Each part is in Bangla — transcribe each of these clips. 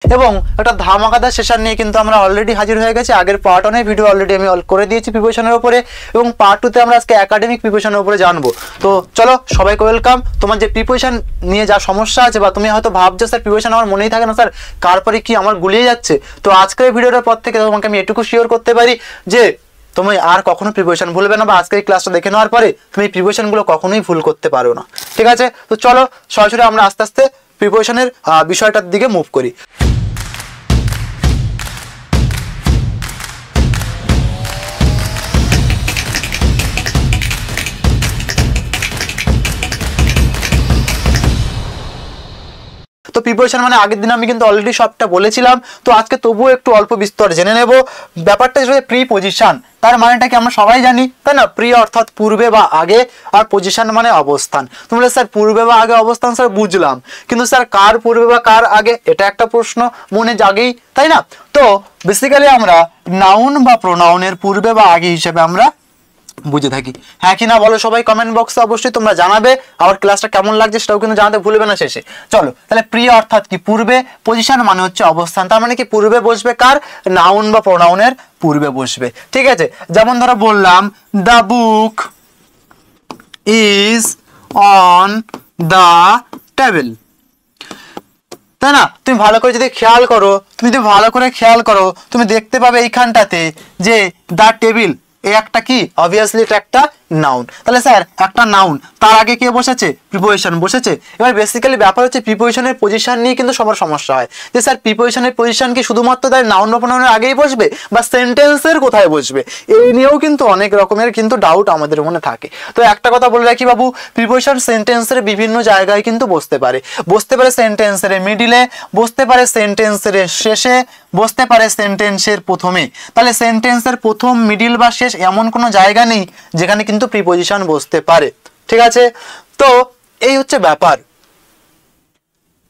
এবং একটা ধামাকাদার সেশন নিয়ে কিন্তু আমরা অলরেডি হাজির হয়ে গেছি। আগের পার্ট 1 ভিডিও অলরেডি আমি করে দিয়েছি প্রিপারেশনের উপরে, এবং পার্ট 2 তে আমরা আজকে একাডেমিক প্রিপারেশনের উপরে জানবো। তো চলো সবাইকে ওয়েলকাম। তোমার যে প্রিপারেশন নিয়ে যা সমস্যা আছে, বা তুমি হয়তো ভাবছো স্যার প্রিপারেশন আমার মনেই থাকে না স্যার, কারপরে কি আমার গুলিয়ে যাচ্ছে, তো আজকের ভিডিওটার পর থেকে তোমাকে আমি এটুকু শিওর করতে পারি যে তুমি আর কখনো প্রিপারেশন ভুলবে না, বা আজকের ক্লাসটা দেখে নেওয়ার পরে তুমি প্রিপারেশনগুলো কখনোই ভুল করতে পারো না। ঠিক আছে, তো চলো সরাসরি আমরা আস্তে আস্তে প্রিপারেশনের বিষয়টার দিকে মুভ করি। তো প্রিপারেশন মানে আগের দিন আমি কিন্তু অলরেডি সবটা বলেছিলাম, তো আজকে তবুও একটু অল্প বিস্তর জেনে নেব। ব্যাপারটা হচ্ছে প্রিপজিশন, তার মানেটা কি আমরা সবাই জানি, তাই না? প্রি অর্থাৎ পূর্বে বা আগে, আর পজিশন মানে অবস্থান। তোমরা স্যার পূর্বে বা আগে অবস্থান স্যার বুঝলাম, কিন্তু স্যার কার পূর্বে বা কার আগে, এটা একটা প্রশ্ন মনে জাগেই, তাই না? তো বেসিক্যালি আমরা নাউন বা প্রোনাউনের পূর্বে বা আগে হিসেবে আমরা বুঝে থাকি। হ্যাঁ কি না বলো সবাই কমেন্ট বক্সে অবশ্যই তোমরা জানাবে। আর ক্লাসটা কেমন লাগছে সেটাও কিন্তু জানাতে ভুলবে না শেষে। চলো তাহলে প্রি অর্থাৎ কি পূর্বে, পজিশন মানে হচ্ছে অবস্থান, তার মানে কি পূর্বে বসবে কার, নাউন বা প্রোনাউনের পূর্বে বসবে। ঠিক আছে, যেমন ধরো বললাম the book is on the table, তাই না? তুমি ভালো করে যদি খেয়াল করো, তুমি দেখতে পাবে এইখানটাতে যে দ্য টেবিল, এই একটা কি অবভিয়াসলি এটা একটা নাউন। তাহলে স্যার একটা নাউন, তার আগে কে বসেছে, প্রিপোজিশন বসেছে। এবার বেসিক্যালি ব্যাপার হচ্ছে প্রিপোজিশনের পজিশন নিয়ে কিন্তু সবার সমস্যা হয়, যে স্যার প্রিপোজিশনের পজিশন কি শুধুমাত্র তার নাউন বা প্রোনাউনের আগেই বসবে, বা সেন্টেন্সের কোথায় বসবে, এই নিয়েও কিন্তু অনেক রকমের কিন্তু ডাউট আমাদের মনে থাকে। তো একটা কথা বলে রাখি বাবু, প্রিপোজিশন সেন্টেন্সের বিভিন্ন জায়গায় কিন্তু বসতে পারে সেন্টেন্সের মিডিলে, বসতে পারে সেন্টেন্সের শেষে, বসতে পারে সেন্টেন্সের প্রথমে। তাহলে সেন্টেন্সের প্রথম, মিডিল বা শেষ এমন কোনো জায়গা নেই যেখানে কিন্তু প্রিপোজিশন বসতে পারে। ঠিক আছে, তো এই হচ্ছে ব্যাপার।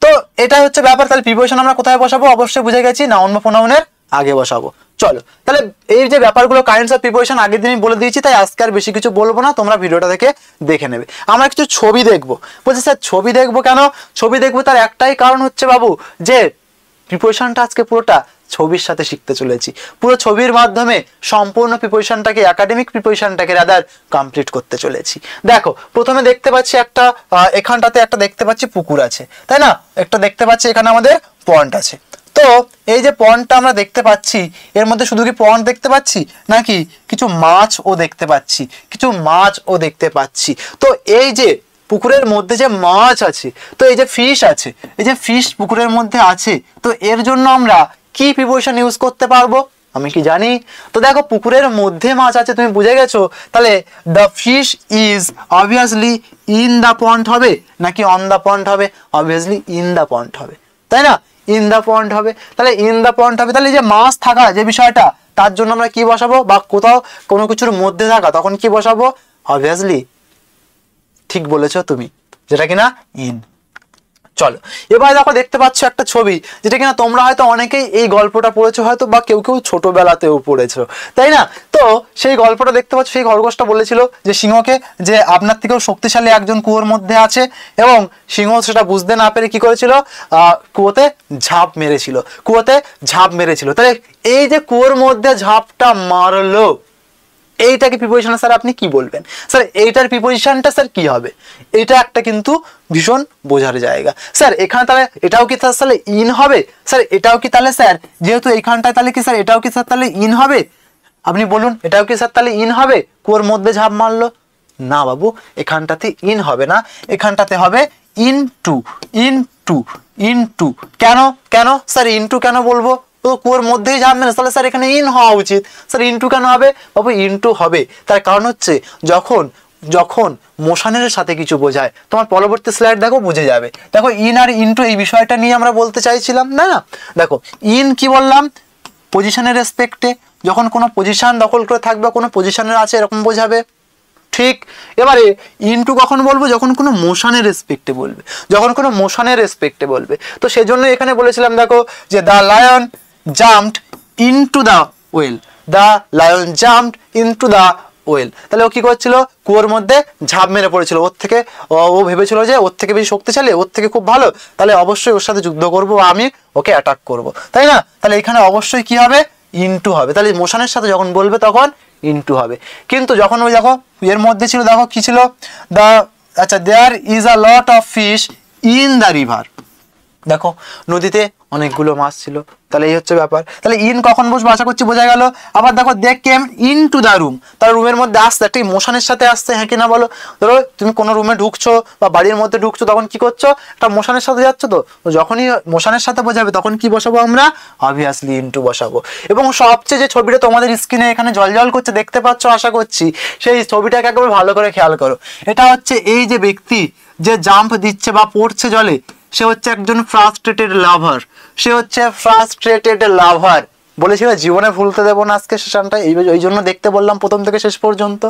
তো এটাই হচ্ছে ব্যাপার। তাহলে প্রিপোজিশন আমরা কোথায় বসাবো, অবশ্যই বুঝে গেছি নাউন বা প্রোনাউনের আগে বসাবো। চলো তাহলে এই যে ব্যাপারগুলো কাইন্ডস অফ প্রিপোজিশন আগের দিনই বলে দিয়েছি, তাই আজকে আর বেশি কিছু বলবো না, তোমরা ভিডিওটা থেকে দেখে নেবে। আমরা কিছু ছবি দেখবো। বলছি স্যার ছবি দেখবো কেন? ছবি দেখবো তার একটাই কারণ হচ্ছে বাবু, যে প্রিপোজিশনটা আজকে পুরোটা ছবির সাথে শিখতে চলেছি। পুরো ছবির মাধ্যমে সম্পূর্ণ প্রিপোজিশনটাকে, একাডেমিক প্রিপোজিশনটাকে রাদার কমপ্লিট করতে চলেছি। দেখো প্রথমে দেখতে পাচ্ছি একটা, এখানটাতে একটা দেখতে পাচ্ছি পুকুর আছে, তাই না? একটা দেখতে পাচ্ছি এখানে আমাদের পন্ড আছে। তো এই যে পন্ডটা আমরা দেখতে পাচ্ছি, এর মধ্যে শুধু কি পন্ড দেখতে পাচ্ছি নাকি কিছু মাছও দেখতে পাচ্ছি। তো এই যে পুকুরের মধ্যে যে মাছ আছে, তো এই যে ফিশ আছে, এই যে ফিশ পুকুরের মধ্যে আছে, তো এর জন্য আমরা কি প্রিপোজিশন ইউজ করতে পারবো, আমি কি জানি? তো দেখো পুকুরের মধ্যে মাছ আছে, তুমি বুঝে গেছো, তাহলে the fish is obviously in the pond হবে নাকি অন দ্য পন্ড হবে? অবভিয়াসলি ইন দ্য পন্ড হবে, তাই না? ইন দ্য পন্ড হবে। তাহলে ইন দ্য পন্ড হবে। তাহলে যে মাছ থাকা যে বিষয়টা, তার জন্য আমরা কি বসাবো, বা কোথাও কোনো কিছুর মধ্যে থাকা, তখন কি বসাবো? অবভিয়াসলি ঠিক বলেছো তুমি, যেটা কিনা ইন। চলো এবার দেখো দেখতে পাচ্ছ একটা ছবি, যেটা কিনা তোমরা হয়তো অনেকেই এই গল্পটা পড়েছো, হয়তো বা কেউ কেউ ছোটবেলাতেও পড়েছো, তাই না? তো সেই গল্পটা দেখতে পাচ্ছ, সেই খরগোশটা বলেছিল যে সিংহকে, যে আপনার থেকেও শক্তিশালী একজন কুয়োর মধ্যে আছে, এবং সিংহ সেটা বুঝতে না পেরে কি করেছিল, কুয়োতে ঝাঁপ মেরেছিল। তাহলে এই যে কুয়োর মধ্যে ঝাঁপটা মারলো, এইটাকে প্রিপোজিশন স্যার আপনি কি বলবেন? স্যার এইটার প্রিপোজিশনটা স্যার কি হবে? এটা একটা কিন্তু ভীষণ বোঝার জায়গা। স্যার এখানে তাহলে এটাও কি তাহলে ইন হবে? স্যার এটাও কি তাহলে, স্যার যেহেতু এইখানটায়, তাহলে কি স্যার এটাও কি স্যার তাহলে ইন হবে? আপনি বলুন, এটাও কি স্যার তাহলে ইন হবে? কুয়োর মধ্যে ঝাঁপ মারলো না বাবু, এখানটাতে ইন হবে না, এখানটাতে হবে ইনটু। কেন স্যার ইনটু কেন বলবো? তো কুয়োর মধ্যেই ঝাঁপ মেরেছে, তাহলে স্যার এখানে ইন হওয়া উচিত। স্যার ইনটু কেন হবে বাবু? ইনটু হবে তার কারণ হচ্ছে যখন মোশনের সাথে কিছু বোঝায়, তোমার পরবর্তী স্লাইড দেখো বুঝে যাবে। দেখো ইন আর ইনটু এই বিষয়টা নিয়ে আমরা বলতে চাইছিলাম, না? দেখো ইন কি বললাম, পজিশনের রেসপেক্টে, যখন কোনো পজিশন দখল করে থাকবে, কোনো পজিশনের আছে এরকম বোঝাবে। ঠিক, এবারে ইনটু কখন বলবো? যখন কোনো মোশনের রেসপেক্টে বলবে, তো সেজন্য এখানে বলেছিলাম দেখো যে the lion jumped into the well, well. তাহলে ও কি করছিল, কুয়োর মধ্যে ঝাঁপ মেরে পড়েছিল, ওর থেকে ও ভেবেছিল যে ওর থেকে বেশি শক্তিশালী, ওর থেকে খুব ভালো, তাহলে অবশ্যই ওর সাথে যুদ্ধ করবো বা আমি ওকে অ্যাটাক করব, তাই না? তাহলে এখানে অবশ্যই কি হবে, ইনটু হবে। তাহলে মোশনের সাথে যখন বলবে তখন ইনটু হবে। কিন্তু যখন ওই দেখো এর মধ্যে ছিল, দেখো কি ছিল, আচ্ছা there is a lot of fish in the river. দেখো নদীতে অনেকগুলো মাছ ছিল, তাহলে এই হচ্ছে ব্যাপার। তাহলে ইন কখন বসবো আশা করছি বোঝা গেল। আবার দেখো they came into the room, তার রুমের মধ্যে আসছে, একটা মোশনের সাথে আসছে, হ্যাঁ কিনা বলো? ধরো তুমি কোনো রুমে ঢুকছো বা বাড়ির মধ্যে ঢুকছো, তখন কি করছো, একটা মোশনের সাথে যাচ্ছ, তো যখনই মোশনের সাথে বোঝাবে তখন কি বসাবো আমরা, অবভিয়াসলি ইনটু বসাবো। এবং সবচেয়ে যে ছবিটা তোমাদের স্ক্রিনে এখানে জল করছে দেখতে পাচ্ছ আশা করছি, সেই ছবিটাকে একেবারে ভালো করে খেয়াল করো। এটা হচ্ছে এই যে ব্যক্তি যে জাম্প দিচ্ছে বা পড়ছে জলে, সে হচ্ছে একজন ফ্রাস্ট্রেটেড লাভার, সে হচ্ছে ফ্রাস্ট্রেটেড লাভার। বলেছিল জীবনে ভুলতে দেবো না আজকে সেশনটা, এই জন্য দেখতে বললাম প্রথম থেকে শেষ পর্যন্ত।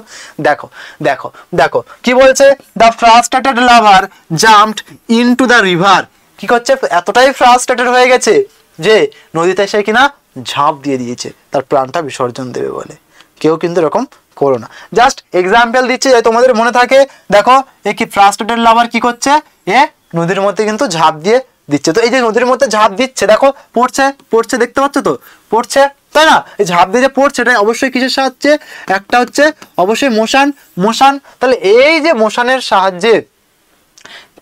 দেখো দেখো দেখো কি বলছে, the frustrated lover jumped into the river. কি করছে, এতটাই ফ্রাস্ট্রেটেড হয়ে গেছে যে নদীতে এসে কিনা ঝাঁপ দিয়ে দিয়েছে তার প্রাণটা বিসর্জন দেবে বলে। কেউ কিন্তু এরকম করো না, জাস্ট এক্সাম্পল দিচ্ছি যাতে তোমাদের মনে থাকে। দেখো এ কি ফ্রাস্ট্রেটেড লাভার কি করছে, এ নদীর মধ্যে কিন্তু ঝাঁপ দিয়ে দিচ্ছে। তো এই যে নদীর মধ্যে ঝাঁপ দিচ্ছে, দেখো পড়ছে পড়ছে দেখতে পাচ্ছ তো, পড়ছে, তাই না? এই ঝাঁপ দিয়ে যে পড়ছে এটা অবশ্যই কিসের সাহায্যে, একটা হচ্ছে অবশ্যই মোশন। তাহলে এই যে মোশনের সাহায্যে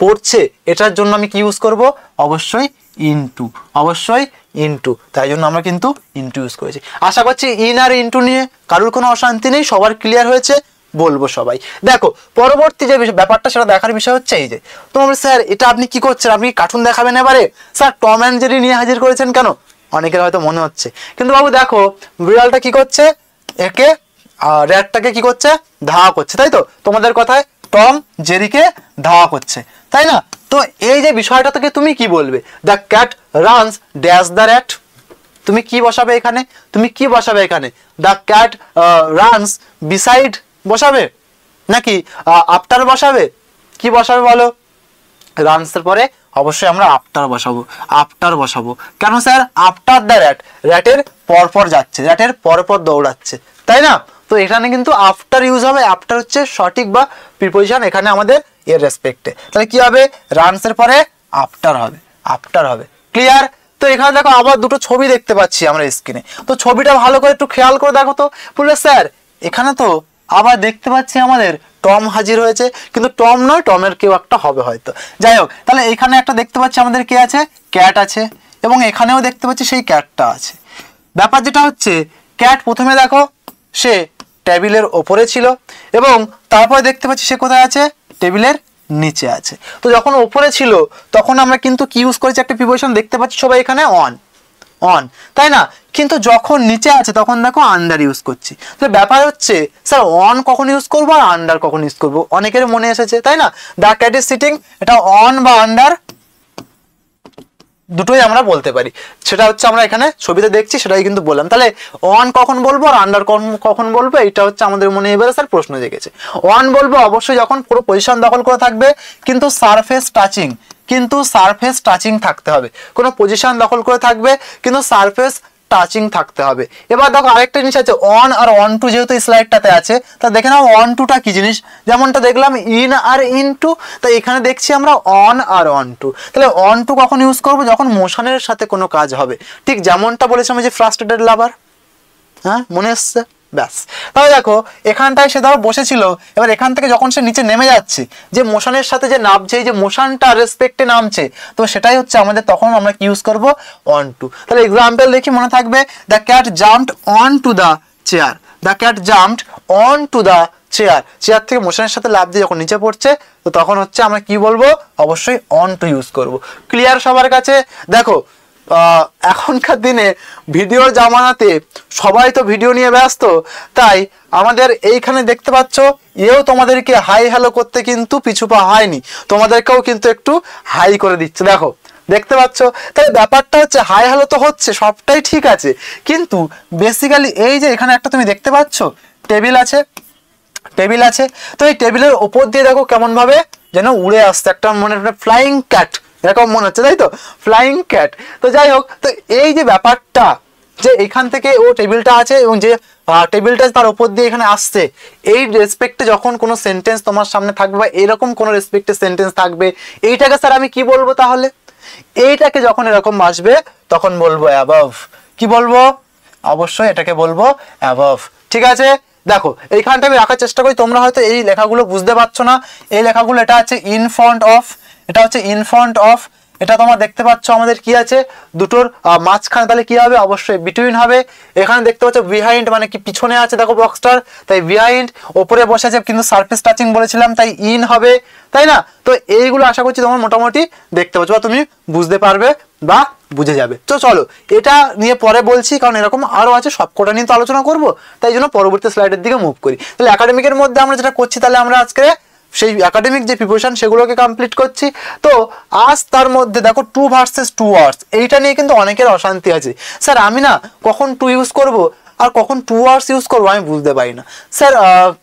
পড়ছে, এটার জন্য আমি কি ইউজ করব, অবশ্যই ইনটু, অবশ্যই ইনটু। তাই জন্য আমরা কিন্তু ইনটু ইউজ করেছি। আশা করছি ইন আর ইনটু নিয়ে কারোর কোনো অশান্তি নেই, সবার ক্লিয়ার হয়েছে বলবো সবাই। দেখো পরবর্তী যে ব্যাপারটা সেটা দেখার বিষয় হচ্ছে এই যে, তোমার স্যার এটা আপনি কি করছেন, আপনি কার্টুন দেখাবেন এবারে, স্যার টম অ্যান্ড জেরি নিয়ে হাজির করেছেন কেন, অনেকের হয়তো মনে হচ্ছে। কিন্তু বাবু দেখো বিড়ালটা কি করছে, একে র্যাটটাকে কি করছে, ধাওয়া করছে, তাই তো? তোমাদের কথায় টম জেরিকে ধাওয়া করছে, তাই না? তো এই যে বিষয়টা থেকে তুমি কি বলবে, the cat runs dash the rat, তুমি কি বসাবে এখানে, তুমি কি বসাবে এখানে, দ্য ক্যাট রানস বিসাইড বসাবে নাকি আফটার বসাবে, কি বসাবে বলো? রানসের পরে অবশ্যই আমরা আফটার বসাবো। কেন স্যার, আফটার দ্য র্যাট, র্যাটের পরপর যাচ্ছে, র্যাটের পরপর দৌড়াচ্ছে, তাই না? তো এখানে কিন্তু আফটার ইউজ হবে, আফটার হচ্ছে সঠিক বা প্রিপোজিশন এখানে আমাদের এর রেসপেক্টে। তাহলে কি হবে, রানসের পরে আফটার হবে। ক্লিয়ার? তো এখানে দেখো আবার দুটো ছবি দেখতে পাচ্ছি আমরা স্ক্রিনে, তো ছবিটা ভালো করে একটু খেয়াল করে দেখো তো। বলে স্যার এখানে তো আবার দেখতে পাচ্ছি আমাদের টম হাজির হয়েছে, কিন্তু টম নয়, টমের কেউ একটা হবে হয়তো, যাই হোক। তাহলে এখানে একটা দেখতে পাচ্ছি আমাদের কে আছে, ক্যাট আছে, এবং এখানেও দেখতে পাচ্ছি সেই ক্যাটটা আছে। ব্যাপার যেটা হচ্ছে, ক্যাট প্রথমে দেখো সে টেবিলের ওপরে ছিল, এবং তারপরে দেখতে পাচ্ছি সে কোথায় আছে, টেবিলের নিচে আছে। তো যখন ওপরে ছিল তখন আমরা কিন্তু কি ইউজ করেছি, একটা প্রিপোজিশন দেখতে পাচ্ছি সবাই এখানে, অন, তাই না? কিন্তু যখন নিচে আছে তখন দেখো আন্ডার ইউজ করছি। তো ব্যাপার হচ্ছে স্যার অন কখন ইউজ করবো আর আন্ডার কখন ইউজ করবো, অনেকের মনে এসেছে, তাই না? দ্য ক্যাট ইজ সিটিং, এটা অন বা আন্ডার দুটোই আমরা বলতে পারি, সেটা হচ্ছে আমরা এখানে ছবিতে দেখছি সেটাই কিন্তু বললাম। তাহলে অন কখন বলবো আর আন্ডার কখন বলবো, এটা হচ্ছে আমাদের মনে এবারে স্যার প্রশ্ন জেগেছে। অন বলবো অবশ্যই যখন পুরো পজিশন দখল করে থাকবে, কিন্তু সারফেস টাচিং থাকতে হবে, কোনো পজিশন দখল করে থাকবে কিন্তু সারফেস টাচিং থাকতে হবে। এবার দেখো আরেকটা জিনিস আছে, অন আর অন টু, যেহেতু স্লাইডটাতে আছে তা দেখে নাও অন টুটা কি জিনিস। যেমনটা দেখলাম ইন আর ইন টু, তাই এখানে দেখছি আমরা অন আর অন টু। তাহলে অন টু কখন ইউজ করবো, যখন মোশনের সাথে কোনো কাজ হবে, ঠিক যেমনটা বলেছিলাম যে ফ্রাস্ট্রেটেড লাভার, হ্যাঁ মনে এসছে, ব্যাস। তাহলে দেখো এখানটায় সে ধরো বসেছিল, এবার এখান থেকে যখন সে নিচে নেমে যাচ্ছে, যে মোশনের সাথে যে নামছে, এই যে মোশনটা রেসপেক্টে নামছে, তো সেটাই হচ্ছে আমাদের, তখন আমরা কি ইউজ করব, অন টু। তাহলে এক্সাম্পল দেখি মনে থাকবে, the cat jumped on to the chair, the cat jumped on to the chair, chair থেকে মোশনের সাথে লাফ দিয়ে যখন নিচে পড়ছে, তো তখন হচ্ছে আমরা কি বলবো, অবশ্যই অন টু ইউজ করব। ক্লিয়ার সবার কাছে? দেখো এখনকার দিনে ভিডিওর জামানাতে সবাই তো ভিডিও নিয়ে ব্যস্ত, তাই আমাদের এইখানে দেখতে পাচ্ছ এও তোমাদেরকে হাই হ্যালো করতে কিন্তু পিছু পা হয়নি, তোমাদেরকেও কিন্তু একটু হাই করে দিচ্ছে, দেখো দেখতে পাচ্ছ। তাহলে ব্যাপারটা হচ্ছে হাই হ্যালো তো হচ্ছে, সবটাই ঠিক আছে, কিন্তু বেসিক্যালি এই যে এখানে একটা তুমি দেখতে পাচ্ছ টেবিল আছে, তো এই টেবিলের ওপর দিয়ে দেখো কেমন ভাবে যেন উড়ে আসছে একটা, মনে ফ্লাইং ক্যাট এরকম মনে হচ্ছে, তাই তো, ফ্লাইং ক্যাট। তো যাই হোক, তো এই যে ব্যাপারটা, যে এখান থেকে ও টেবিলটা আছে এবং যে টেবিলটা তার উপর দিয়ে এখানে আসছে, এই রেসপেক্টে যখন কোনো সেন্টেন্স তোমার সামনে থাকবে বা এরকম কোনো রেসপেক্টে সেন্টেন্স থাকবে, এইটাকে স্যার আমি কি বলবো তাহলে? এইটাকে যখন এরকম আসবে তখন বলবো অ্যাবভ। কি বলবো? অবশ্যই এটাকে বলবো অ্যাবভ। ঠিক আছে, দেখো এইখানটা আমি রাখার চেষ্টা করি, তোমরা হয়তো এই লেখাগুলো বুঝতে পারছো না। এই লেখাগুলো, এটা হচ্ছে ইন ফ্রন্ট অফ, এটা হচ্ছে ইন ফ্রন্ট অফ, এটা তোমরা দেখতে পাচ্ছ আমাদের কি আছে দুটোর মাঝখানে, তাহলে কি হবে? অবশ্যই বিটুইন হবে। এখানে দেখতে পাচ্ছ বিহাইন্ড, মানে কি পিছনে আছে দেখো বক্সটার, তাই বিহাইন্ড। ওপরে বসে আছে কিন্তু সারফেস টাচিং বলেছিলাম, তাই ইন হবে, তাই না? তো এইগুলো আশা করছি তোমরা মোটামুটি দেখতে পাচ্ছ বা তুমি বুঝতে পারবে বা বুঝে যাবে। তো চলো এটা নিয়ে পরে বলছি, কারণ এরকম আরো আছে, সবকটা নিয়ে তো আলোচনা করব, তাই জন্য পরবর্তী স্লাইডের দিকে মুভ করি। তাহলে একাডেমিকের মধ্যে আমরা যেটা করছি, তাহলে আমরা আজকে সেই একাডেমিক যে প্রিপারেশন সেগুলোকে কমপ্লিট করছি। তো আজ তার মধ্যে দেখো টু ভার্সেস টু ওয়ার্ডস, এইটা নিয়ে কিন্তু অনেকের অশান্তি আছে। স্যার আমি না কখন টু ইউজ করব আর কখন টু ওয়ার্ডস ইউজ করবো আমি বুঝতে পারি না। স্যার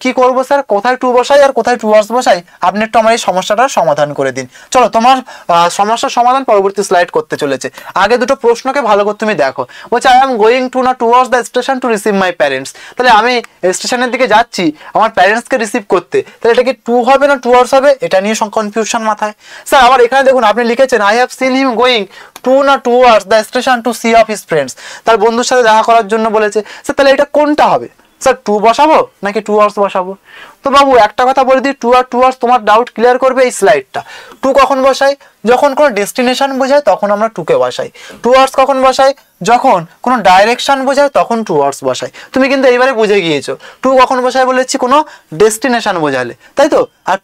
কি করবো স্যার, কোথায় টু বসাই আর কোথায় টু ওয়ার্ডস বসাই? আপনি একটু আমার এই সমস্যাটার সমাধান করে দিন। চলো তোমার সমস্যার সমাধান পরবর্তী স্লাইড করতে চলেছে। আগে দুটো প্রশ্নকে ভালো করে তুমি দেখো। বলছে আই এম গোয়িং টু না towards the station to receive my parents. তাহলে আমি স্টেশনের দিকে যাচ্ছি আমার প্যারেন্টসকে রিসিভ করতে, তাহলে এটা কি টু হবে না টুয়ার্ডস হবে? এটা নিয়ে কনফিউশন মাথায়। স্যার আবার এখানে দেখুন আপনি লিখেছেন I have seen him going to না towards the station to see off his friends, তার বন্ধুর সাথে দেখা করার জন্য বলেছে। স্যার তাহলে এটা কোনটা হবে? স্যার টু বসাবো নাকি টু আওয়ার্স বসাবো? তো বাবু একটা কথা বলে দিই, টু আর টু আওয়ার্স তোমার ডাউট ক্লিয়ার করবে এই স্লাইডটা। টু কখন বসাই? যখন কোনো ডেস্টিনেশন বোঝায় তখন আমরা টুকে বসাই। টু আওয়ার্স কখন বসাই? যখন কোনো ডাইরেকশন বোঝায় তখন টু আওয়ার্স বসাই। তুমি কিন্তু এইবারে বুঝে গিয়েছো। টু কখন বসাই বলেছি? কোনো ডেস্টিনেশন বোঝালে, তাই তো। আর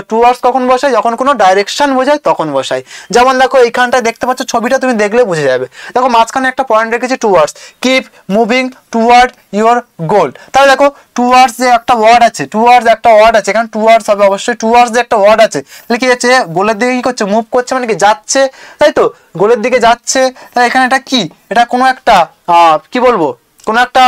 টু আওয়ার্স কখন বসাই? যখন কোনো ডাইরেকশন বোঝায় তখন বসাই। যেমন দেখো এইখানটায় দেখতে পাচ্ছ, ছবিটা তুমি দেখলে বুঝে যাবে। দেখো মাঝখানে একটা পয়েন্ট রেখেছি two hours, keep moving toward your goal. তাহলে দেখো টুয়ার্ডস যে একটা ওয়ার্ড আছে, টুয়ার্ডস একটা ওয়ার্ড আছে, এখানে টুয়ার্ডস হবে অবশ্যই। টুয়ার্ডস যে একটা ওয়ার্ড আছে, তাহলে কি হচ্ছে? গোলের দিকে কি করছে? মুভ করছে, মানে কি যাচ্ছে, তাই তো। গোলের দিকে যাচ্ছে, তাহলে এখানে এটা কি? এটা কোনো একটা কি বলবো, কোনো একটা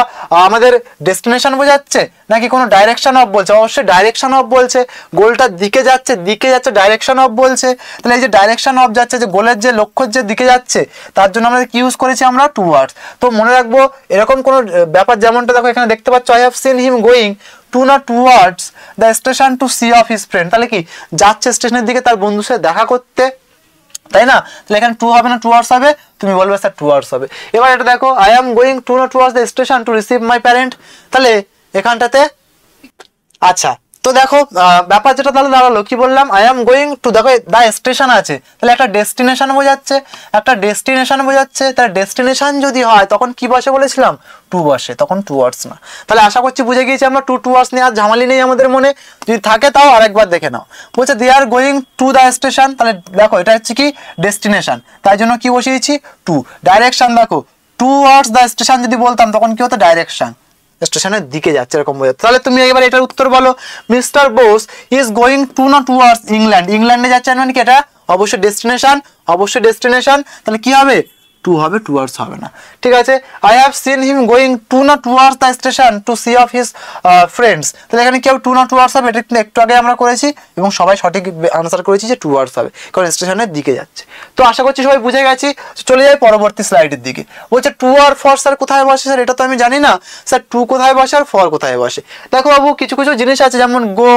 আমাদের ডেস্টিনেশন বোঝাচ্ছে নাকি কোনো ডাইরেকশন অফ বলছে? অবশ্যই ডাইরেকশন অফ বলছে। গোলটার দিকে যাচ্ছে, দিকে যাচ্ছে, ডাইরেকশন অফ বলছে। তাহলে এই যে ডাইরেকশন অফ যাচ্ছে, যে গোলের যে লক্ষ্যের যে দিকে যাচ্ছে, তার জন্য আমরা কি ইউজ করেছি? আমরা টুয়ার্ডস। তো মনে রাখবো এরকম কোনো ব্যাপার, যেমনটা দেখো এখানে দেখতে পাচ্ছ I have seen him going to না towards the station to see off his friend, তাহলে কি যাচ্ছে স্টেশনের দিকে তার বন্ধুর সাথে দেখা করতে, তাই না? তাহলে এখানে টু হবে না টুয়ার্ডস হবে? তুমি বলবে স্যার টুয়ার্ডস হবে। এবার এটা দেখো আই এম গোয়িং টু না towards the station to receive my parent, তাহলে এখানটাতে আচ্ছা। তো দেখো ব্যাপার যেটা তাহলে দাঁড়ালো, কি বললাম? আই এম গোয়িং টু, দেখো দ্য স্টেশন আছে, তাহলে একটা ডেস্টিনেশন বোঝাচ্ছে, একটা ডেস্টিনেশন বোঝাচ্ছে। তাহলে ডেস্টিনেশন যদি হয় তখন কি বসে বলেছিলাম? টু বসে, তখন টুয়ার্ডস না। তাহলে আশা করছি বুঝে গিয়েছি আমরা টুয়ার্ডস নিয়ে আর ঝামেলি নেই আমাদের মনে। যদি থাকে তাও আরেকবার দেখে নাও। বলছে they are going to the station, তাহলে দেখো এটা হচ্ছে কি ডেস্টিনেশন, তাই জন্য কি বসিয়েছি? টু। ডাইরেকশন দেখো টুয়ার্ডস দ্য স্টেশন যদি বলতাম তখন কি হতো? ডাইরেকশন, স্টেশনের দিকে যাচ্ছে এরকম বোঝাচ্ছে। তাহলে তুমি এবার এটার উত্তর বলো। Mister Bose is going to না টুয়ার্ডস ইংল্যান্ড, ইংল্যান্ডে যাচ্ছে মানে কি? এটা অবশ্যই ডেস্টিনেশন, অবশ্যই ডেস্টিনেশন। তাহলে কি হবে? টু হবে, টুয়ার্ডস হবে না। ঠিক আছে, I have seen him going to না towards the station to see off his friends, তাহলে এখানে কেউ টু না টুয়ার্ডস হবে? এটা কিন্তু একটু আগে আমরা করেছি এবং সবাই সঠিক আনসার করেছি যে টুয়ার্ডস হবে, কারণ স্টেশনের দিকে যাচ্ছে। তো আশা করছি সবাই বুঝে গেছি। চলে যাই পরবর্তী স্লাইডের দিকে। বলছে টু আর ফর স্যার কোথায় বসে? স্যার এটা তো আমি জানি না স্যার, টু কোথায় বসে আর ফর কোথায় বসে? দেখো বাবু কিছু কিছু জিনিস আছে, যেমন গো,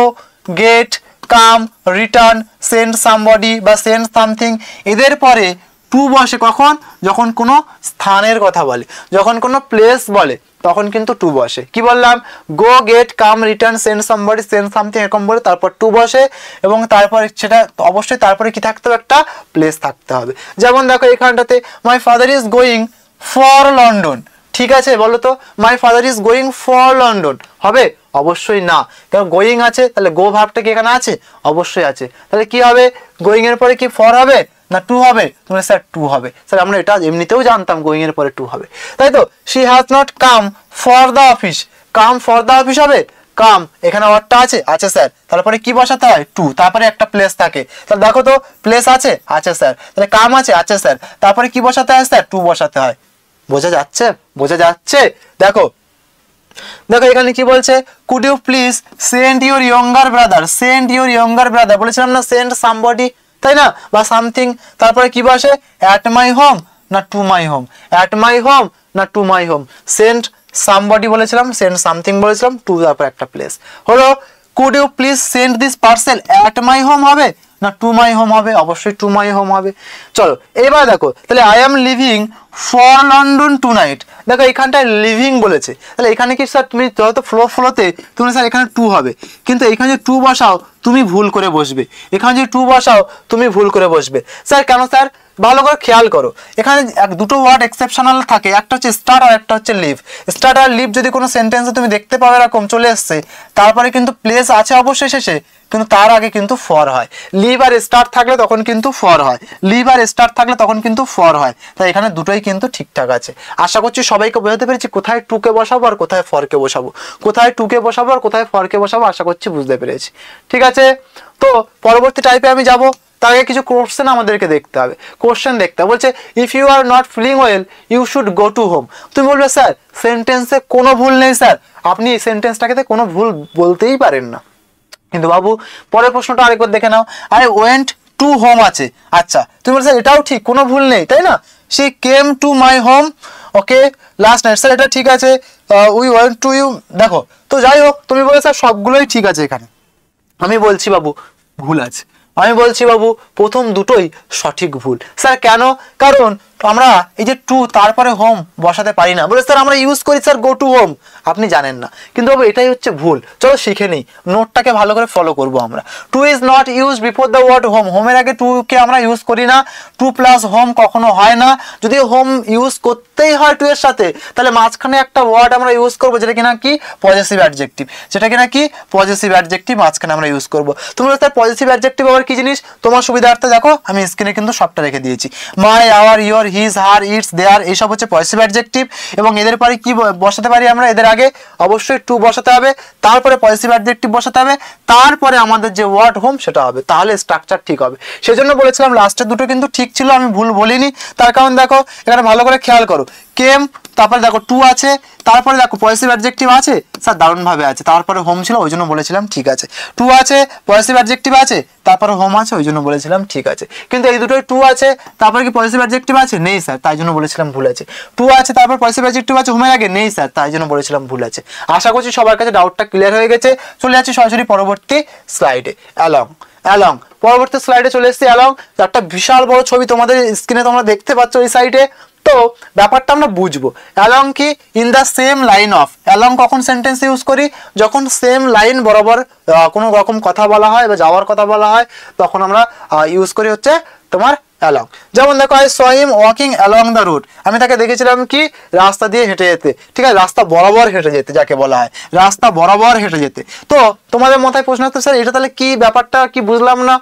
get, come, return, send somebody বা সেন্ড সামথিং, এদের পরে টু বসে কখন? যখন কোনো স্থানের কথা বলে, যখন কোনো প্লেস বলে তখন কিন্তু টু বসে। কি বললাম? Go, get, come, return, send somebody, send something এরকম বলে তারপর টু বসে, এবং তারপরে সেটা অবশ্যই তারপরে কি থাকতে হবে? একটা প্লেস থাকতে হবে। যেমন দেখো এখানটাতে my father is going for London, ঠিক আছে বলো তো, my father is going for London হবে? অবশ্যই না, কারণ গোয়িং আছে, তাহলে গো ভাবটা কি এখানে আছে? অবশ্যই আছে। তাহলে কি হবে? গোয়িং এর পরে কি ফর হবে না টু হবে? তুমি স্যার টু হবে। স্যার আমরা এটা এমনিতেও জানতাম গোয়িং এর পরে টু হবে, তাই তো। She has not come for the office, come for the office হবে? কাম এখানে ওয়ার্ডটা আছে, আছে স্যার, তারপরে কি বসাতে হয়? টু, তারপরে একটা প্লেস থাকে। তাহলে দেখো তো প্লেস আছে, আছে স্যার, তাহলে কাম আছে, আছে স্যার, তারপরে কি বসাতে হয় স্যার? টু বসাতে হয়। বোঝা যাচ্ছে? বোঝা যাচ্ছে? দেখো দেখো এখানে কি বলছে? Could you please send your younger brother, send your younger brother বলেছিলাম না, সেন্ড সামবডি, তাই না, বা সামথিং। তারপরে কি বসে? অ্যাট মাই হোম না to my home, at my home না to my home, send somebody বলেছিলাম, সেন্ড সামথিং বলেছিলাম, টু তারপর একটা প্লেস হলো। Could you please send this parcel at my home হবে না টু মাই হোম হবে? অবশ্যই টু মাই হোম হবে। চলো এবার দেখো, তাহলে I am living for London two night, দেখো এখানটায় লিভিং বলেছে, তাহলে এখানে কি স্যার তুমি হয়তো ফ্লোতে তুমি স্যার এখানে টু হবে, কিন্তু এখানে যদি টু বসাও তুমি ভুল করে বসবে, এখানে যদি টু বসাও তুমি ভুল করে বসবে। স্যার কেন স্যার? ভালো করে খেয়াল করো, এখানে দুটো ওয়ার্ড এক্সেপশনাল থাকে, একটা হচ্ছে স্টার্ট আর একটা হচ্ছে লিভ। স্টার্ট আর লিভ যদি কোনো সেন্টেন্সে তুমি দেখতে পাও এরকম চলে এসছে, তারপরে কিন্তু প্লেস আছে অবশ্যই শেষে, কিন্তু তার আগে কিন্তু ফর হয়। লিভ আর স্টার্ট থাকলে তখন কিন্তু ফর হয়, লিভ আর স্টার্ট থাকলে তখন কিন্তু ফর হয়। তাই এখানে দুটোই কিন্তু ঠিকঠাক আছে। আশা করছি সবাইকে বোঝাতে পেরেছি কোথায় টুকে বসাবো আর কোথায় ফরকে বসাবো, কোথায় টুকে বসাবো আর কোথায় ফরকে বসাবো, আশা করছি বুঝতে পেরেছি। ঠিক আছে, তো পরবর্তী টাইপে আমি যাব, তার আগে কিছু কোশ্চেন আমাদেরকে দেখতে হবে। কোশ্চেন দেখতে হবে, বলছে if you are not feeling well you should go to home. তুমি বলবে স্যার সেন্টেন্সে কোনো ভুল নেই স্যার, আপনি এই সেন্টেন্সটাকে কোনো ভুল বলতেই পারেন না। কিন্তু বাবু পরের প্রশ্নটা আরেকবার দেখে নাও, আরে ওয়েন্ট টু হোম আছে, আচ্ছা তুমি বলছো এটাও ঠিক, কোনো ভুল নেই তাই না? She came to my home, okay last night, sir এটা ঠিক আছে। উই ওয়েন্ট টু ইউ, দেখো তো যাই হোক তুমি বলে স্যার সবগুলোই ঠিক আছে। এখানে আমি বলছি বাবু ভুল আছে, আমি বলছি বাবু প্রথম দুটোই সঠিক ভুল। স্যার কেন? কারণ আমরা এই যে টু তারপরে হোম বসাতে পারি না, বলে স্যার আমরা ইউজ করি স্যার গো টু হোম, আপনি জানেন না, কিন্তু বাবু এটাই হচ্ছে ভুল। চলো শিখে নিই, নোটটাকে ভালো করে ফলো করবো আমরা। To is not use before the word home, হোমের আগে টুকে আমরা ইউজ করি না, টু প্লাস হোম কখনো হয় না। যদি হোম ইউজ করতেই হয় টু এর সাথে, তাহলে মাঝখানে একটা ওয়ার্ড আমরা ইউজ করবো যেটা কিনা কি পজেসিভ অ্যাডজেক্টিভ, যেটা কিনা কি পজেসিভ অ্যাডজেক্টিভ মাঝখানে আমরা ইউজ করবো। তুমি স্যার পজেসিভ অ্যাডজেক্টিভ আবার কি জিনিস? তোমার সুবিধার্থে দেখো আমি স্ক্রিনে কিন্তু সবটা রেখে দিয়েছি, my, our, your, his, her, its, their, এইসব হচ্ছে পজেসিভ অ্যাডজেক্টিভ। এবং এদের পরে কি বসাতে পারি আমরা? এদের আগে অবশ্যই টু বসাতে হবে, তারপরে পজেসিভ অ্যাডজেক্টিভ বসাতে হবে, তারপরে আমাদের যে ওয়ার্ড হোম সেটা হবে, তাহলে স্ট্রাকচার ঠিক হবে। সেজন্য বলেছিলাম লাস্টের দুটো কিন্তু ঠিক ছিল, আমি ভুল বলিনি। তার কারণ দেখো এখানে ভালো করে খেয়াল করো, কেম, তারপরে দেখো টু আছে, তারপরে দেখো পজেসিভ অ্যাডজেক্টিভ আছে, স্যার দারুণভাবে আছে, তারপরে হোম ছিল ওই জন্য বলেছিলাম ঠিক আছে। টু আছে, পজেসিভ অ্যাডজেক্টিভ আছে, তারপরে হোম আছে ওই জন্য বলেছিলাম ঠিক আছে। কিন্তু এই দুটোই টু আছে, তারপরে কি পজেসিভ অ্যাডজেক্টিভ আছে? নেই স্যার, তাই জন্য বলেছিলাম ভুল আছে। টু আছে, তারপর পজেসিভ অ্যাডজেক্টিভ আছে হোমের আগে? নেই স্যার, তাই জন্য বলেছিলাম ভুল আছে। আশা করছি সবার কাছে ডাউটটা ক্লিয়ার হয়ে গেছে। চলে যাচ্ছি সরাসরি পরবর্তী স্লাইডে, অ্যালং। অ্যালং পরবর্তী স্লাইডে চলে এসেছি। অ্যালং একটা বিশাল বড় ছবি তোমাদের স্ক্রিনে তোমরা দেখতে পাচ্ছ এই সাইডে। তো ব্যাপারটা আমরা বুঝবো, অ্যালং কি in the same line of. Along কখন সেন্টেন্স ইউজ করি? যখন সেম লাইন বরাবর কোনো রকম কথা বলা হয় বা যাওয়ার কথা বলা হয়, তখন আমরা ইউজ করি হচ্ছে তোমার অ্যালং। যেমন দেখো I saw him walking along the route, আমি তাকে দেখেছিলাম কি রাস্তা দিয়ে হেঁটে যেতে, ঠিক আছে, রাস্তা বরাবর হেঁটে যেতে যাকে বলা হয়, রাস্তা বরাবর হেঁটে যেতে। তো তোমাদের মাথায় প্রশ্ন হচ্ছে স্যার এটা তাহলে কি ব্যাপারটা কি বুঝলাম না।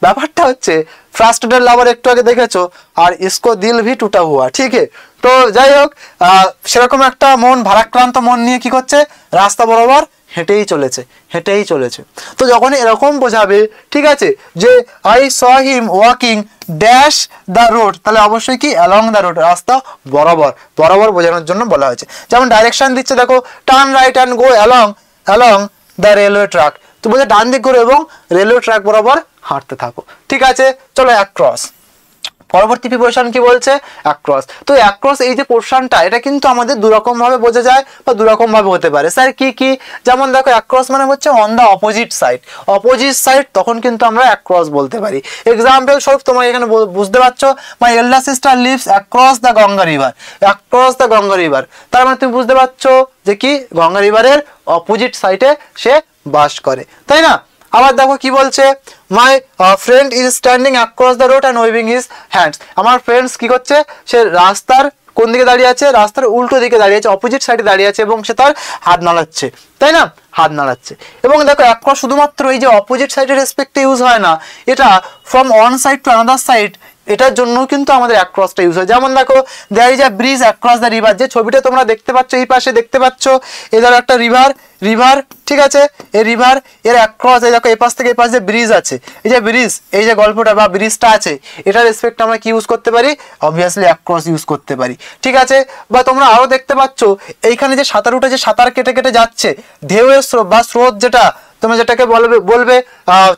ব্যাপারটা হচ্ছে ফ্রাস্ট্রেটেড লাভার একটু আগে দেখেছো, আর ইসকো দিল ভি টুটা হুয়া, ঠিক আছে। তো যাই হোক সেরকম একটা মন, ভারাক্রান্ত মন নিয়ে কি করছে, রাস্তা বরাবর হেঁটেই চলেছে, হেঁটেই চলেছে। তো যখন এরকম বোঝাবে, ঠিক আছে, যে I saw him walking dash the road, তাহলে অবশ্যই কি অ্যালং দ্য রোড, রাস্তা বরাবর, বরাবর বোঝানোর জন্য বলা হয়েছে। যেমন ডাইরেকশন দিচ্ছে দেখো, turn right and go along along the railway track, তো বলছে ডান দিক ঘুরো এবং রেলওয়ে ট্র্যাক বরাবর হাঁটতে থাকো, ঠিক আছে। চলো অ্যাক্রস, পরবর্তী প্রিপারেশন কি বলছে? অ্যাক্রস। তো অ্যাক্রস এই যে পোর্শনটা, এটা কিন্তু আমাদের দুরকম ভাবে বোঝা যায় বা দুরকম ভাবে হতে পারে। স্যার কি কি? যেমন দেখো অ্যাক্রস মানে হচ্ছে on the opposite side, opposite side, তখন কিন্তু আমরা অ্যাক্রস বলতে পারি। এক্সাম্পল স্বরূপ তোমরা এখানে বুঝতে পারছো, my elder sister lives across the Ganga river, across the Ganga river, তার মানে তুমি বুঝতে পারছো যে কি গঙ্গা রিভারের অপোজিট সাইডে সে বাস করে, তাই না? আবার দেখো কি বলছে, my friend is standing across the road and waving his hands, আমার ফ্রেন্ডস কি করছে, সে রাস্তার কোন দিকে দাঁড়িয়ে আছে, রাস্তার উল্টো দিকে দাঁড়িয়ে আছে, অপোজিট সাইডে দাঁড়িয়ে আছে এবং সে তার হাত নাড়াচ্ছে, তাই না, হাত নাড়াচ্ছে। এবং দেখো অ্যাক্রস শুধুমাত্র এই যে অপোজিট সাইডের রেসপেক্টে ইউজ হয় না, এটা from one side to another side, এটার জন্য কিন্তু আমাদের অ্যাক্রসটা ইউজ হয়। যেমন দেখো there is a bridge across the river, যে ছবিটা তোমরা দেখতে পাচ্ছ এই পাশে দেখতে পাচ্ছ, এই ধরো একটা রিভার, রিভার, ঠিক আছে, এই রিভার এর অ্যাক্রস, এই দেখো এই পাশ থেকে এই পাশে ব্রিজ আছে, এই যে ব্রিজ, এই যে গল্পটা বা ব্রিজটা আছে, এটার রেসপেক্ট আমরা কি ইউজ করতে পারি? অবভিয়াসলি অ্যাক্রস ইউজ করতে পারি, ঠিক আছে। বা তোমরা আরো দেখতে পাচ্ছ এইখানে যে সাঁতারুটা যে সাঁতার কেটে কেটে যাচ্ছে, ঢেউয়ের স্রোত বা স্রোত যেটা তোমরা যেটাকে বলবে